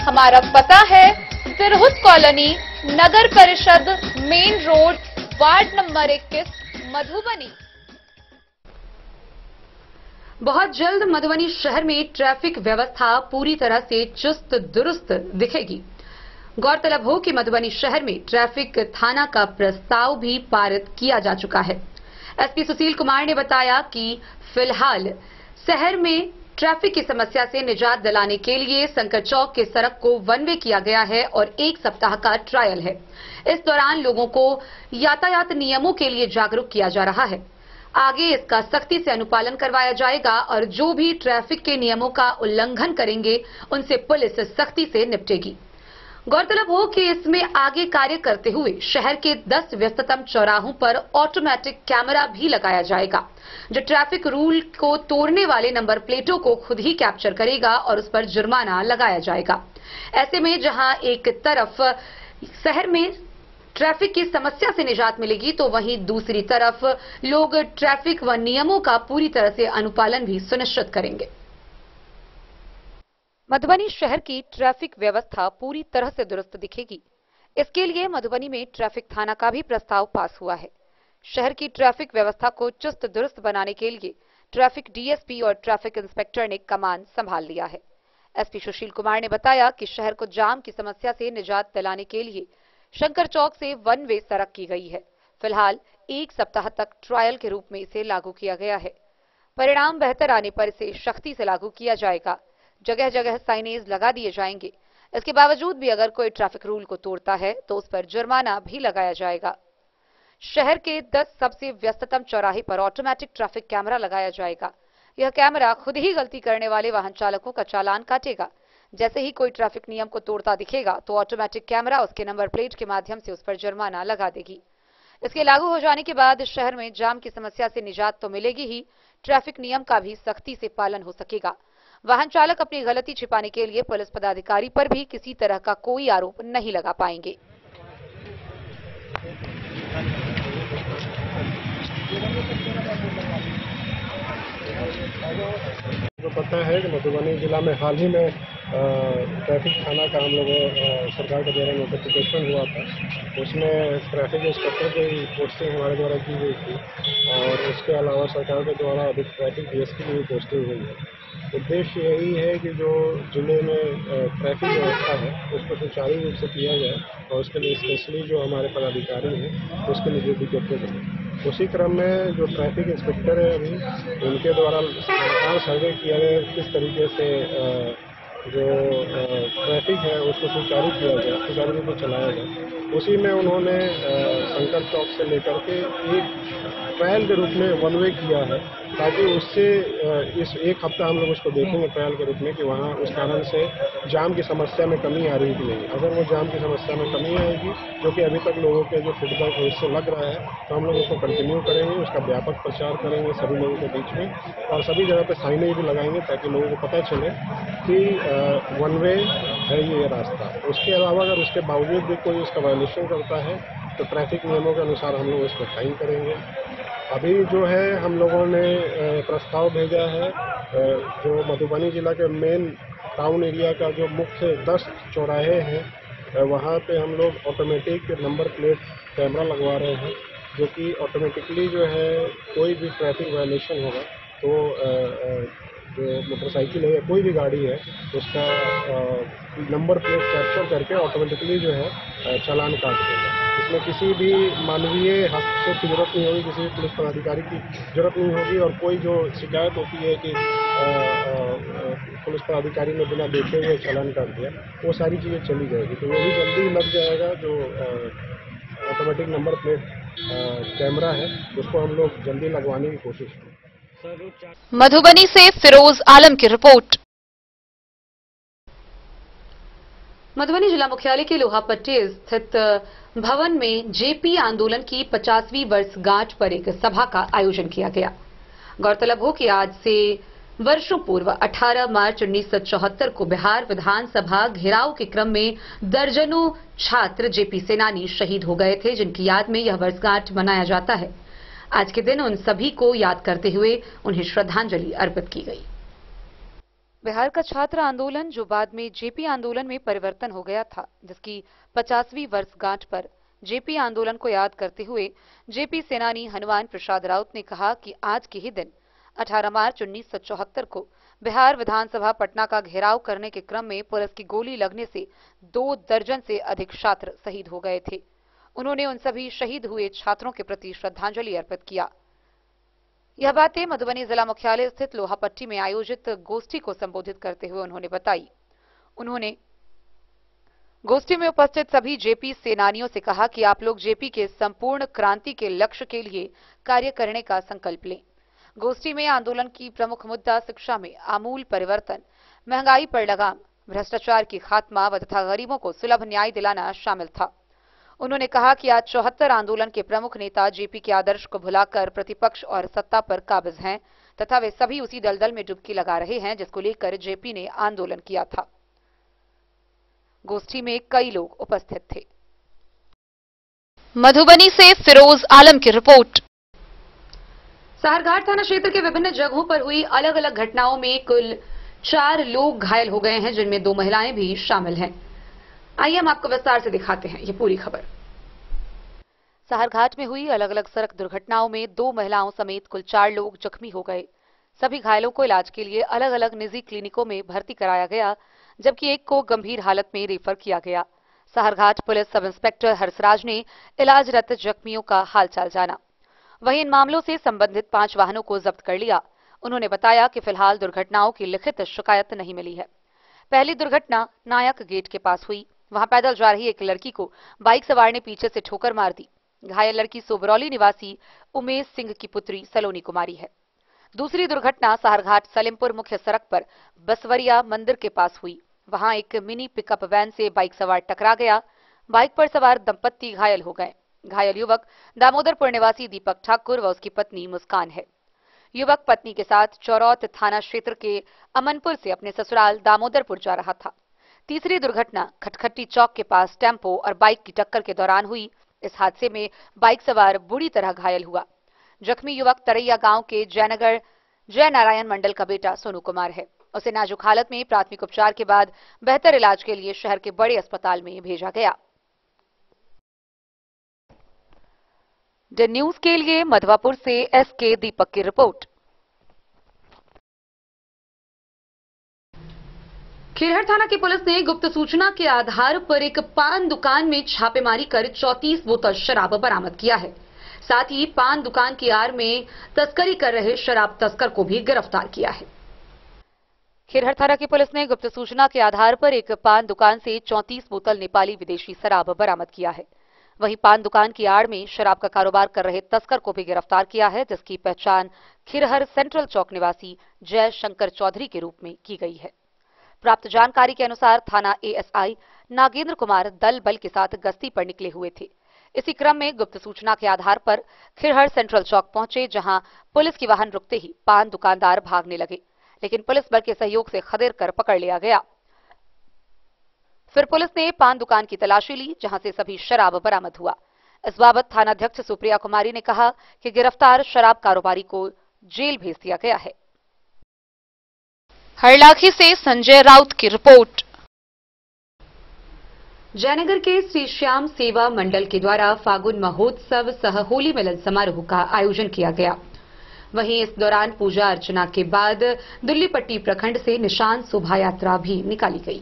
हमारा पता है तिरहुत कॉलोनी, नगर परिषद, main road, ward number 21, Madhubani. बहुत जल्द मधुबनी शहर में ट्रैफिक व्यवस्था पूरी तरह से चुस्त दुरुस्त दिखेगी। गौरतलब हो कि मधुबनी शहर में ट्रैफिक थाना का प्रस्ताव भी पारित किया जा चुका है। एसपी सुशील कुमार ने बताया कि फिलहाल शहर में ट्रैफिक की समस्या से निजात दिलाने के लिए शंकर चौक के सड़क को वन वे किया गया है और 1 सप्ताह का ट्रायल है। इस दौरान लोगों को यातायात नियमों के लिए जागरूक किया जा रहा है। आगे इसका सख्ती से अनुपालन करवाया जाएगा और जो भी ट्रैफिक के नियमों का उल्लंघन करेंगे उनसे पुलिस सख्ती से निपटेगी। गौरतलब हो कि इसमें आगे कार्य करते हुए शहर के 10 व्यस्ततम चौराहों पर ऑटोमेटिक कैमरा भी लगाया जाएगा, जो ट्रैफिक रूल को तोड़ने वाले नंबर प्लेटों को खुद ही कैप्चर करेगा और उस पर जुर्माना लगाया जाएगा। ऐसे में जहां एक तरफ शहर में ट्रैफिक की समस्या से निजात मिलेगी, तो वहीं दूसरी तरफ लोग ट्रैफिक व नियमों का पूरी तरह से अनुपालन भी सुनिश्चित करेंगे। मधुबनी शहर की ट्रैफिक व्यवस्था पूरी तरह से दुरुस्त दिखेगी। इसके लिए मधुबनी में ट्रैफिक थाना का भी प्रस्ताव पास हुआ है। शहर की ट्रैफिक व्यवस्था को चुस्त दुरुस्त बनाने के लिए ट्रैफिक डीएसपी और ट्रैफिक इंस्पेक्टर ने कमान संभाल लिया है। एसपी सुशील कुमार ने बताया कि शहर को जाम की समस्या से निजात दिलाने के लिए शंकर चौक से वन वे सड़क की गई है। फिलहाल 1 सप्ताह तक ट्रायल के रूप में इसे लागू किया गया है। परिणाम बेहतर आने पर इसे सख्ती से लागू किया जाएगा। जगह जगह साइनेज लगा दिए जाएंगे। इसके बावजूद भी अगर कोई ट्रैफिक रूल को तोड़ता है तो उस पर जुर्माना भी लगाया जाएगा। शहर के 10 सबसे व्यस्ततम चौराहे पर ऑटोमेटिक ट्रैफिक कैमरा लगाया जाएगा। यह कैमरा खुद ही गलती करने वाले वाहन चालकों का चालान काटेगा। जैसे ही कोई ट्रैफिक नियम को तोड़ता दिखेगा तो ऑटोमेटिक कैमरा उसके नंबर प्लेट के माध्यम से उस पर जुर्माना लगा देगी। इसके लागू हो जाने के बाद शहर में जाम की समस्या से निजात तो मिलेगी ही, ट्रैफिक नियम का भी सख्ती से पालन हो सकेगा। वाहन चालक अपनी गलती छिपाने के लिए पुलिस पदाधिकारी पर भी किसी तरह का कोई आरोप नहीं लगा पाएंगे। तो पता है कि मधुबनी जिला में हाल ही में ट्रैफिक थाना का हम लोगों सरकार के द्वारा नोटिफिकेशन हुआ था। उसमें ट्रैफिक इंस्पेक्टर की पोस्टिंग हमारे द्वारा की गई थी और उसके अलावा सरकार के द्वारा अभी ट्रैफिक डीएसपी की भी पोस्टिंग हुई है। उद्देश्य यही है कि जो जिले में ट्रैफिक व्यवस्था है उसको सुचारू रूप से किया जाए और उसके लिए स्पेशली जो हमारे पदाधिकारी हैं उसके लिए डेडिकेटेड है। उसी क्रम में जो ट्रैफिक इंस्पेक्टर है अभी उनके द्वारा लगातार सर्वे किया गया किस तरीके से जो ट्रैफिक है उसको सुचारू किया जाए, सुचारू रूप से चलाया जाए। उसी में उन्होंने शंकर चौक से लेकर के एक ट्रायल के रूप में वन वे किया है, ताकि उससे इस 1 हफ्ता हम लोग उसको देखेंगे ट्रायल के रूप में कि वहाँ उस कारण से जाम की समस्या में कमी आ रही कि नहीं। अगर वो जाम की समस्या में कमी आएगी, जो कि अभी तक लोगों के जो फीडबैक है उससे लग रहा है, तो हम लोग उसको कंटिन्यू करेंगे, उसका व्यापक प्रचार करेंगे सभी लोगों के बीच में और सभी जगह पे साइनेज भी लगाएंगे ताकि लोगों को पता चले कि वन वे है ये रास्ता। उसके अलावा अगर उसके बावजूद भी कोई उसका वायलेशन करता है तो ट्रैफिक नियमों के अनुसार हम लोग इसको फाइन करेंगे। अभी जो है हम लोगों ने प्रस्ताव भेजा है जो मधुबनी जिला के मेन टाउन एरिया का जो मुख्य 10 चौराहे हैं वहाँ पे हम लोग ऑटोमेटिक नंबर प्लेट कैमरा लगवा रहे हैं, जो कि ऑटोमेटिकली जो है कोई भी ट्रैफिक वायलेशन होगा तो जो मोटरसाइकिल है या कोई भी गाड़ी है उसका नंबर प्लेट कैप्चर करके ऑटोमेटिकली जो है चालान काट देगा। इसमें किसी भी मानवीय हस्तक्षेप की जरूरत नहीं होगी, किसी भी पुलिस पदाधिकारी की जरूरत नहीं होगी। और कोई जो शिकायत होती है कि पुलिस पदाधिकारी ने बिना देखे हुए चालान काट दिया, वो सारी चीज़ें चली जाएगी। तो वो भी जल्दी लग जाएगा। जो ऑटोमेटिक नंबर प्लेट कैमरा है उसको हम लोग जल्दी लगवाने की कोशिश करें। मधुबनी से फिरोज आलम की रिपोर्ट। मधुबनी जिला मुख्यालय के लोहापट्टी स्थित भवन में जेपी आंदोलन की 50वीं वर्षगांठ पर एक सभा का आयोजन किया गया। गौरतलब हो कि आज से वर्षों पूर्व 18 मार्च 1974 को बिहार विधानसभा घेराव के क्रम में दर्जनों छात्र जेपी सेनानी शहीद हो गए थे, जिनकी याद में यह वर्षगांठ मनाया जाता है। आज के दिन उन सभी को याद करते हुए उन्हें श्रद्धांजलि अर्पित की गई। बिहार का छात्र आंदोलन जो बाद में जेपी आंदोलन में परिवर्तन हो गया था, जिसकी 50वीं वर्षगांठ पर जेपी आंदोलन को याद करते हुए जेपी सेनानी हनुमान प्रसाद राउत ने कहा कि आज के ही दिन 18 मार्च 1974 को बिहार विधानसभा पटना का घेराव करने के क्रम में पुलिस की गोली लगने से 2 दर्जन से अधिक छात्र शहीद हो गए थे। उन्होंने उन सभी शहीद हुए छात्रों के प्रति श्रद्धांजलि अर्पित किया। यह बातें मधुबनी जिला मुख्यालय स्थित लोहापट्टी में आयोजित गोष्ठी को संबोधित करते हुए उन्होंने बताई। उन्होंने गोष्ठी में उपस्थित सभी जेपी सेनानियों से कहा कि आप लोग जेपी के संपूर्ण क्रांति के लक्ष्य के लिए कार्य करने का संकल्प लें। गोष्ठी में आंदोलन की प्रमुख मुद्दा शिक्षा में आमूल परिवर्तन, महंगाई पर लगाम, भ्रष्टाचार की खात्मा तथा गरीबों को सुलभ न्याय दिलाना शामिल था। उन्होंने कहा कि आज 74 आंदोलन के प्रमुख नेता जेपी के आदर्श को भुलाकर प्रतिपक्ष और सत्ता पर काबिज हैं तथा वे सभी उसी दलदल में डुबकी लगा रहे हैं जिसको लेकर जेपी ने आंदोलन किया था। गोष्ठी में कई लोग उपस्थित थे। मधुबनी से फिरोज आलम की रिपोर्ट। साहरघाट थाना क्षेत्र के विभिन्न जगहों पर हुई अलग अलग घटनाओं में कुल 4 लोग घायल हो गए हैं, जिनमें 2 महिलाएं भी शामिल हैं। आइए हम आपको विस्तार से दिखाते हैं ये पूरी खबर। साहरघाट में हुई अलग अलग सड़क दुर्घटनाओं में 2 महिलाओं समेत कुल 4 लोग जख्मी हो गए। सभी घायलों को इलाज के लिए अलग अलग निजी क्लिनिकों में भर्ती कराया गया, जबकि एक को गंभीर हालत में रेफर किया गया। Saharghat police sub inspector Harshraj ने इलाजरत जख्मियों का हालचाल जाना। वहीं इन मामलों से संबंधित 5 वाहनों को जब्त कर लिया। उन्होंने बताया कि फिलहाल दुर्घटनाओं की लिखित शिकायत नहीं मिली है। पहली दुर्घटना नायक गेट के पास हुई। वहां पैदल जा रही एक लड़की को बाइक सवार ने पीछे से ठोकर मार दी। घायल लड़की सोबरौली निवासी उमेश सिंह की पुत्री सलोनी कुमारी है। दूसरी दुर्घटना साहरघाट सलेमपुर मुख्य सड़क पर बसवरिया मंदिर के पास हुई। वहां एक मिनी पिकअप वैन से बाइक सवार टकरा गया। बाइक पर सवार दंपत्ति घायल हो गए। घायल युवक दामोदरपुर निवासी दीपक ठाकुर व उसकी पत्नी मुस्कान है। युवक पत्नी के साथ चौरौत थाना क्षेत्र के अमनपुर से अपने ससुराल दामोदरपुर जा रहा था। तीसरी दुर्घटना खटखटी चौक के पास टेम्पो और बाइक की टक्कर के दौरान हुई। इस हादसे में बाइक सवार बुरी तरह घायल हुआ। जख्मी युवक तरैया गांव के जयनगर जय नारायण मंडल का बेटा सोनू कुमार है। उसे नाजुक हालत में प्राथमिक उपचार के बाद बेहतर इलाज के लिए शहर के बड़े अस्पताल में भेजा गया। द न्यूज के लिए मधवापुर से एसके दीपक की रिपोर्ट। खिरहर थाना की पुलिस ने गुप्त सूचना के आधार पर एक पान दुकान में छापेमारी कर 34 बोतल शराब बरामद किया है। साथ ही पान दुकान की आड़ में तस्करी कर रहे शराब तस्कर को भी गिरफ्तार किया है। खिरहर थाना की पुलिस ने गुप्त सूचना के आधार पर एक पान दुकान से 34 बोतल नेपाली विदेशी शराब बरामद किया है। वहीं पान दुकान की आड़ में शराब का कारोबार कर रहे तस्कर को भी गिरफ्तार किया है, जिसकी पहचान खिरहर सेंट्रल चौक निवासी जय शंकर चौधरी के रूप में की गई है। प्राप्त जानकारी के अनुसार थाना एएसआई नागेंद्र कुमार दल बल के साथ गश्ती पर निकले हुए थे। इसी क्रम में गुप्त सूचना के आधार पर खिरहर सेंट्रल चौक पहुंचे, जहां पुलिस की वाहन रुकते ही पान दुकानदार भागने लगे, लेकिन पुलिस बल के सहयोग से खदेड़ कर पकड़ लिया गया। फिर पुलिस ने पान दुकान की तलाशी ली, जहां से सभी शराब बरामद हुआ। इस बाबत थानाध्यक्ष सुप्रिया कुमारी ने कहा कि गिरफ्तार शराब कारोबारी को जेल भेज दिया गया है। हरलाखी से संजय राउत की रिपोर्ट। जयनगर के श्री श्याम सेवा मंडल के द्वारा फागुन महोत्सव सह होली मिलन समारोह का आयोजन किया गया। वहीं इस दौरान पूजा अर्चना के बाद दुल्लीपट्टी प्रखंड से निशान शोभा यात्रा भी निकाली गई।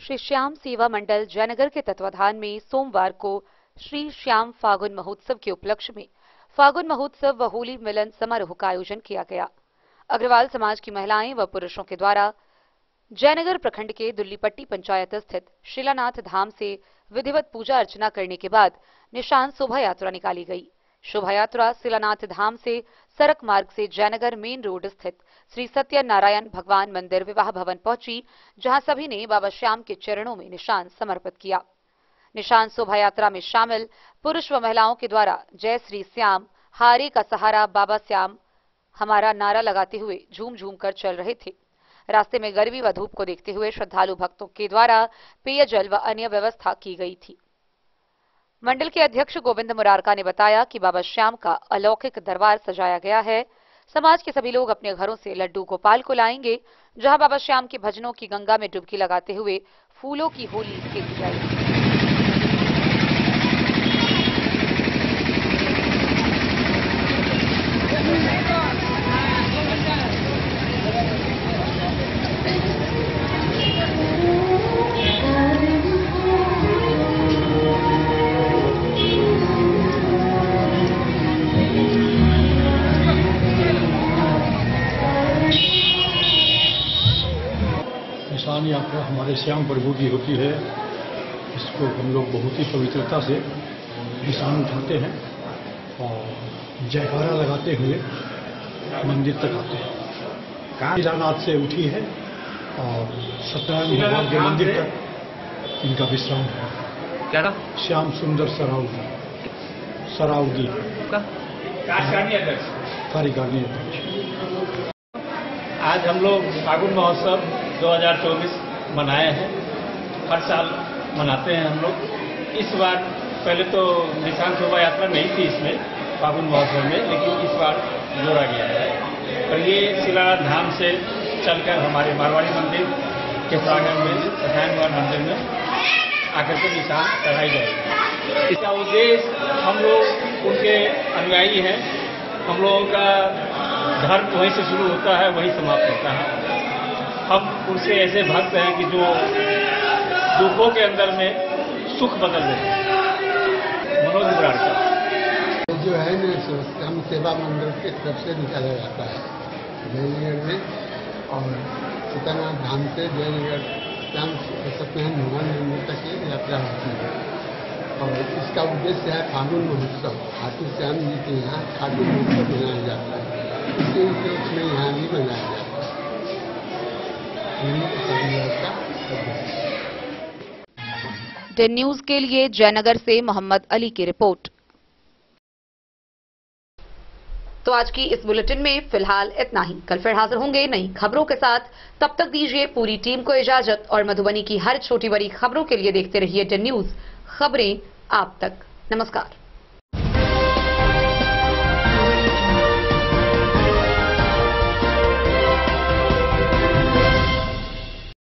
श्री श्याम सेवा मंडल जयनगर के तत्वाधान में सोमवार को श्री श्याम फागुन महोत्सव के उपलक्ष्य में फागुन महोत्सव व होली मिलन समारोह का आयोजन किया गया। अग्रवाल समाज की महिलाएं व पुरुषों के द्वारा जयनगर प्रखंड के दुल्लीपट्टी पंचायत स्थित शिलानाथ धाम से विधिवत पूजा अर्चना करने के बाद निशान शोभा यात्रा निकाली गई। शोभा यात्रा शिलानाथ धाम से सड़क मार्ग से जयनगर मेन रोड स्थित श्री सत्यनारायण भगवान मंदिर विवाह भवन पहुंची, जहां सभी ने बाबा श्याम के चरणों में निशान समर्पित किया। निशान शोभा यात्रा में शामिल पुरुष व महिलाओं के द्वारा जय श्री श्याम, हारे का सहारा बाबा श्याम हमारा नारा लगाते हुए झूम झूम कर चल रहे थे। रास्ते में गर्मी व धूप को देखते हुए श्रद्धालु भक्तों के द्वारा पेयजल व अन्य व्यवस्था की गई थी। मंडल के अध्यक्ष गोविंद मुरारका ने बताया कि बाबा श्याम का अलौकिक दरबार सजाया गया है। समाज के सभी लोग अपने घरों से लड्डू गोपाल को लाएंगे, जहां बाबा श्याम के भजनों की गंगा में डुबकी लगाते हुए फूलों की होली खेली जाएगी। निशान यात्रा हमारे श्याम प्रभु की होती है। इसको हम लोग बहुत ही पवित्रता से निशान उठाते हैं और जयकारा लगाते हुए मंदिर तक आते हैं। शिलानाथ से उठी है और सत्यनारायण भगवान के मंदिर तक इनका विश्राम है। क्या नाम? श्याम सुंदर सरावगी कार्यकारिणी अध्यक्ष। आज हम लोग फागुन महोत्सव 2024 मनाए हैं। हर साल मनाते हैं हम लोग। इस बार पहले तो निशान शोभा यात्रा नहीं थी इसमें फागुन महोत्सव में, लेकिन इस बार जोड़ा गया है और ये शिलानाथ धाम से चलकर हमारे मारवाड़ी मंदिर के प्रांगण में सत्यनारायण मंदिर में आकर के निशान चढ़ाई जाएगी। इसका उद्देश्य, हम लोग उनके अनुयायी हैं। हम लोगों का धर्म वहीं से शुरू होता है, वहीं समाप्त होता है। हम उनसे ऐसे भक्त हैं कि जो दुखों के अंदर में सुख बदल देते हैं। मनोज मुरारका जो है ना, हम सेवा मंडल की तरफ से निकाला जाता है जयनगर में और सत्यनारायण धाम से जयनगर सत्यनारायण भगवान मंदिर तक की यात्रा होती है और इसका उद्देश्य है फागुन महोत्सव। खाटू श्याम जी के यहाँ फागुन महोत्सव मनाया जाता है। इसके उपलक्ष्य में यहाँ भी मनाया जाता है। डेन न्यूज के लिए जयनगर से मोहम्मद अली की रिपोर्ट। तो आज की इस बुलेटिन में फिलहाल इतना ही। कल फिर हाजिर होंगे नई खबरों के साथ। तब तक दीजिए पूरी टीम को इजाजत और मधुबनी की हर छोटी बड़ी खबरों के लिए देखते रहिए डेन न्यूज, खबरें आप तक। नमस्कार।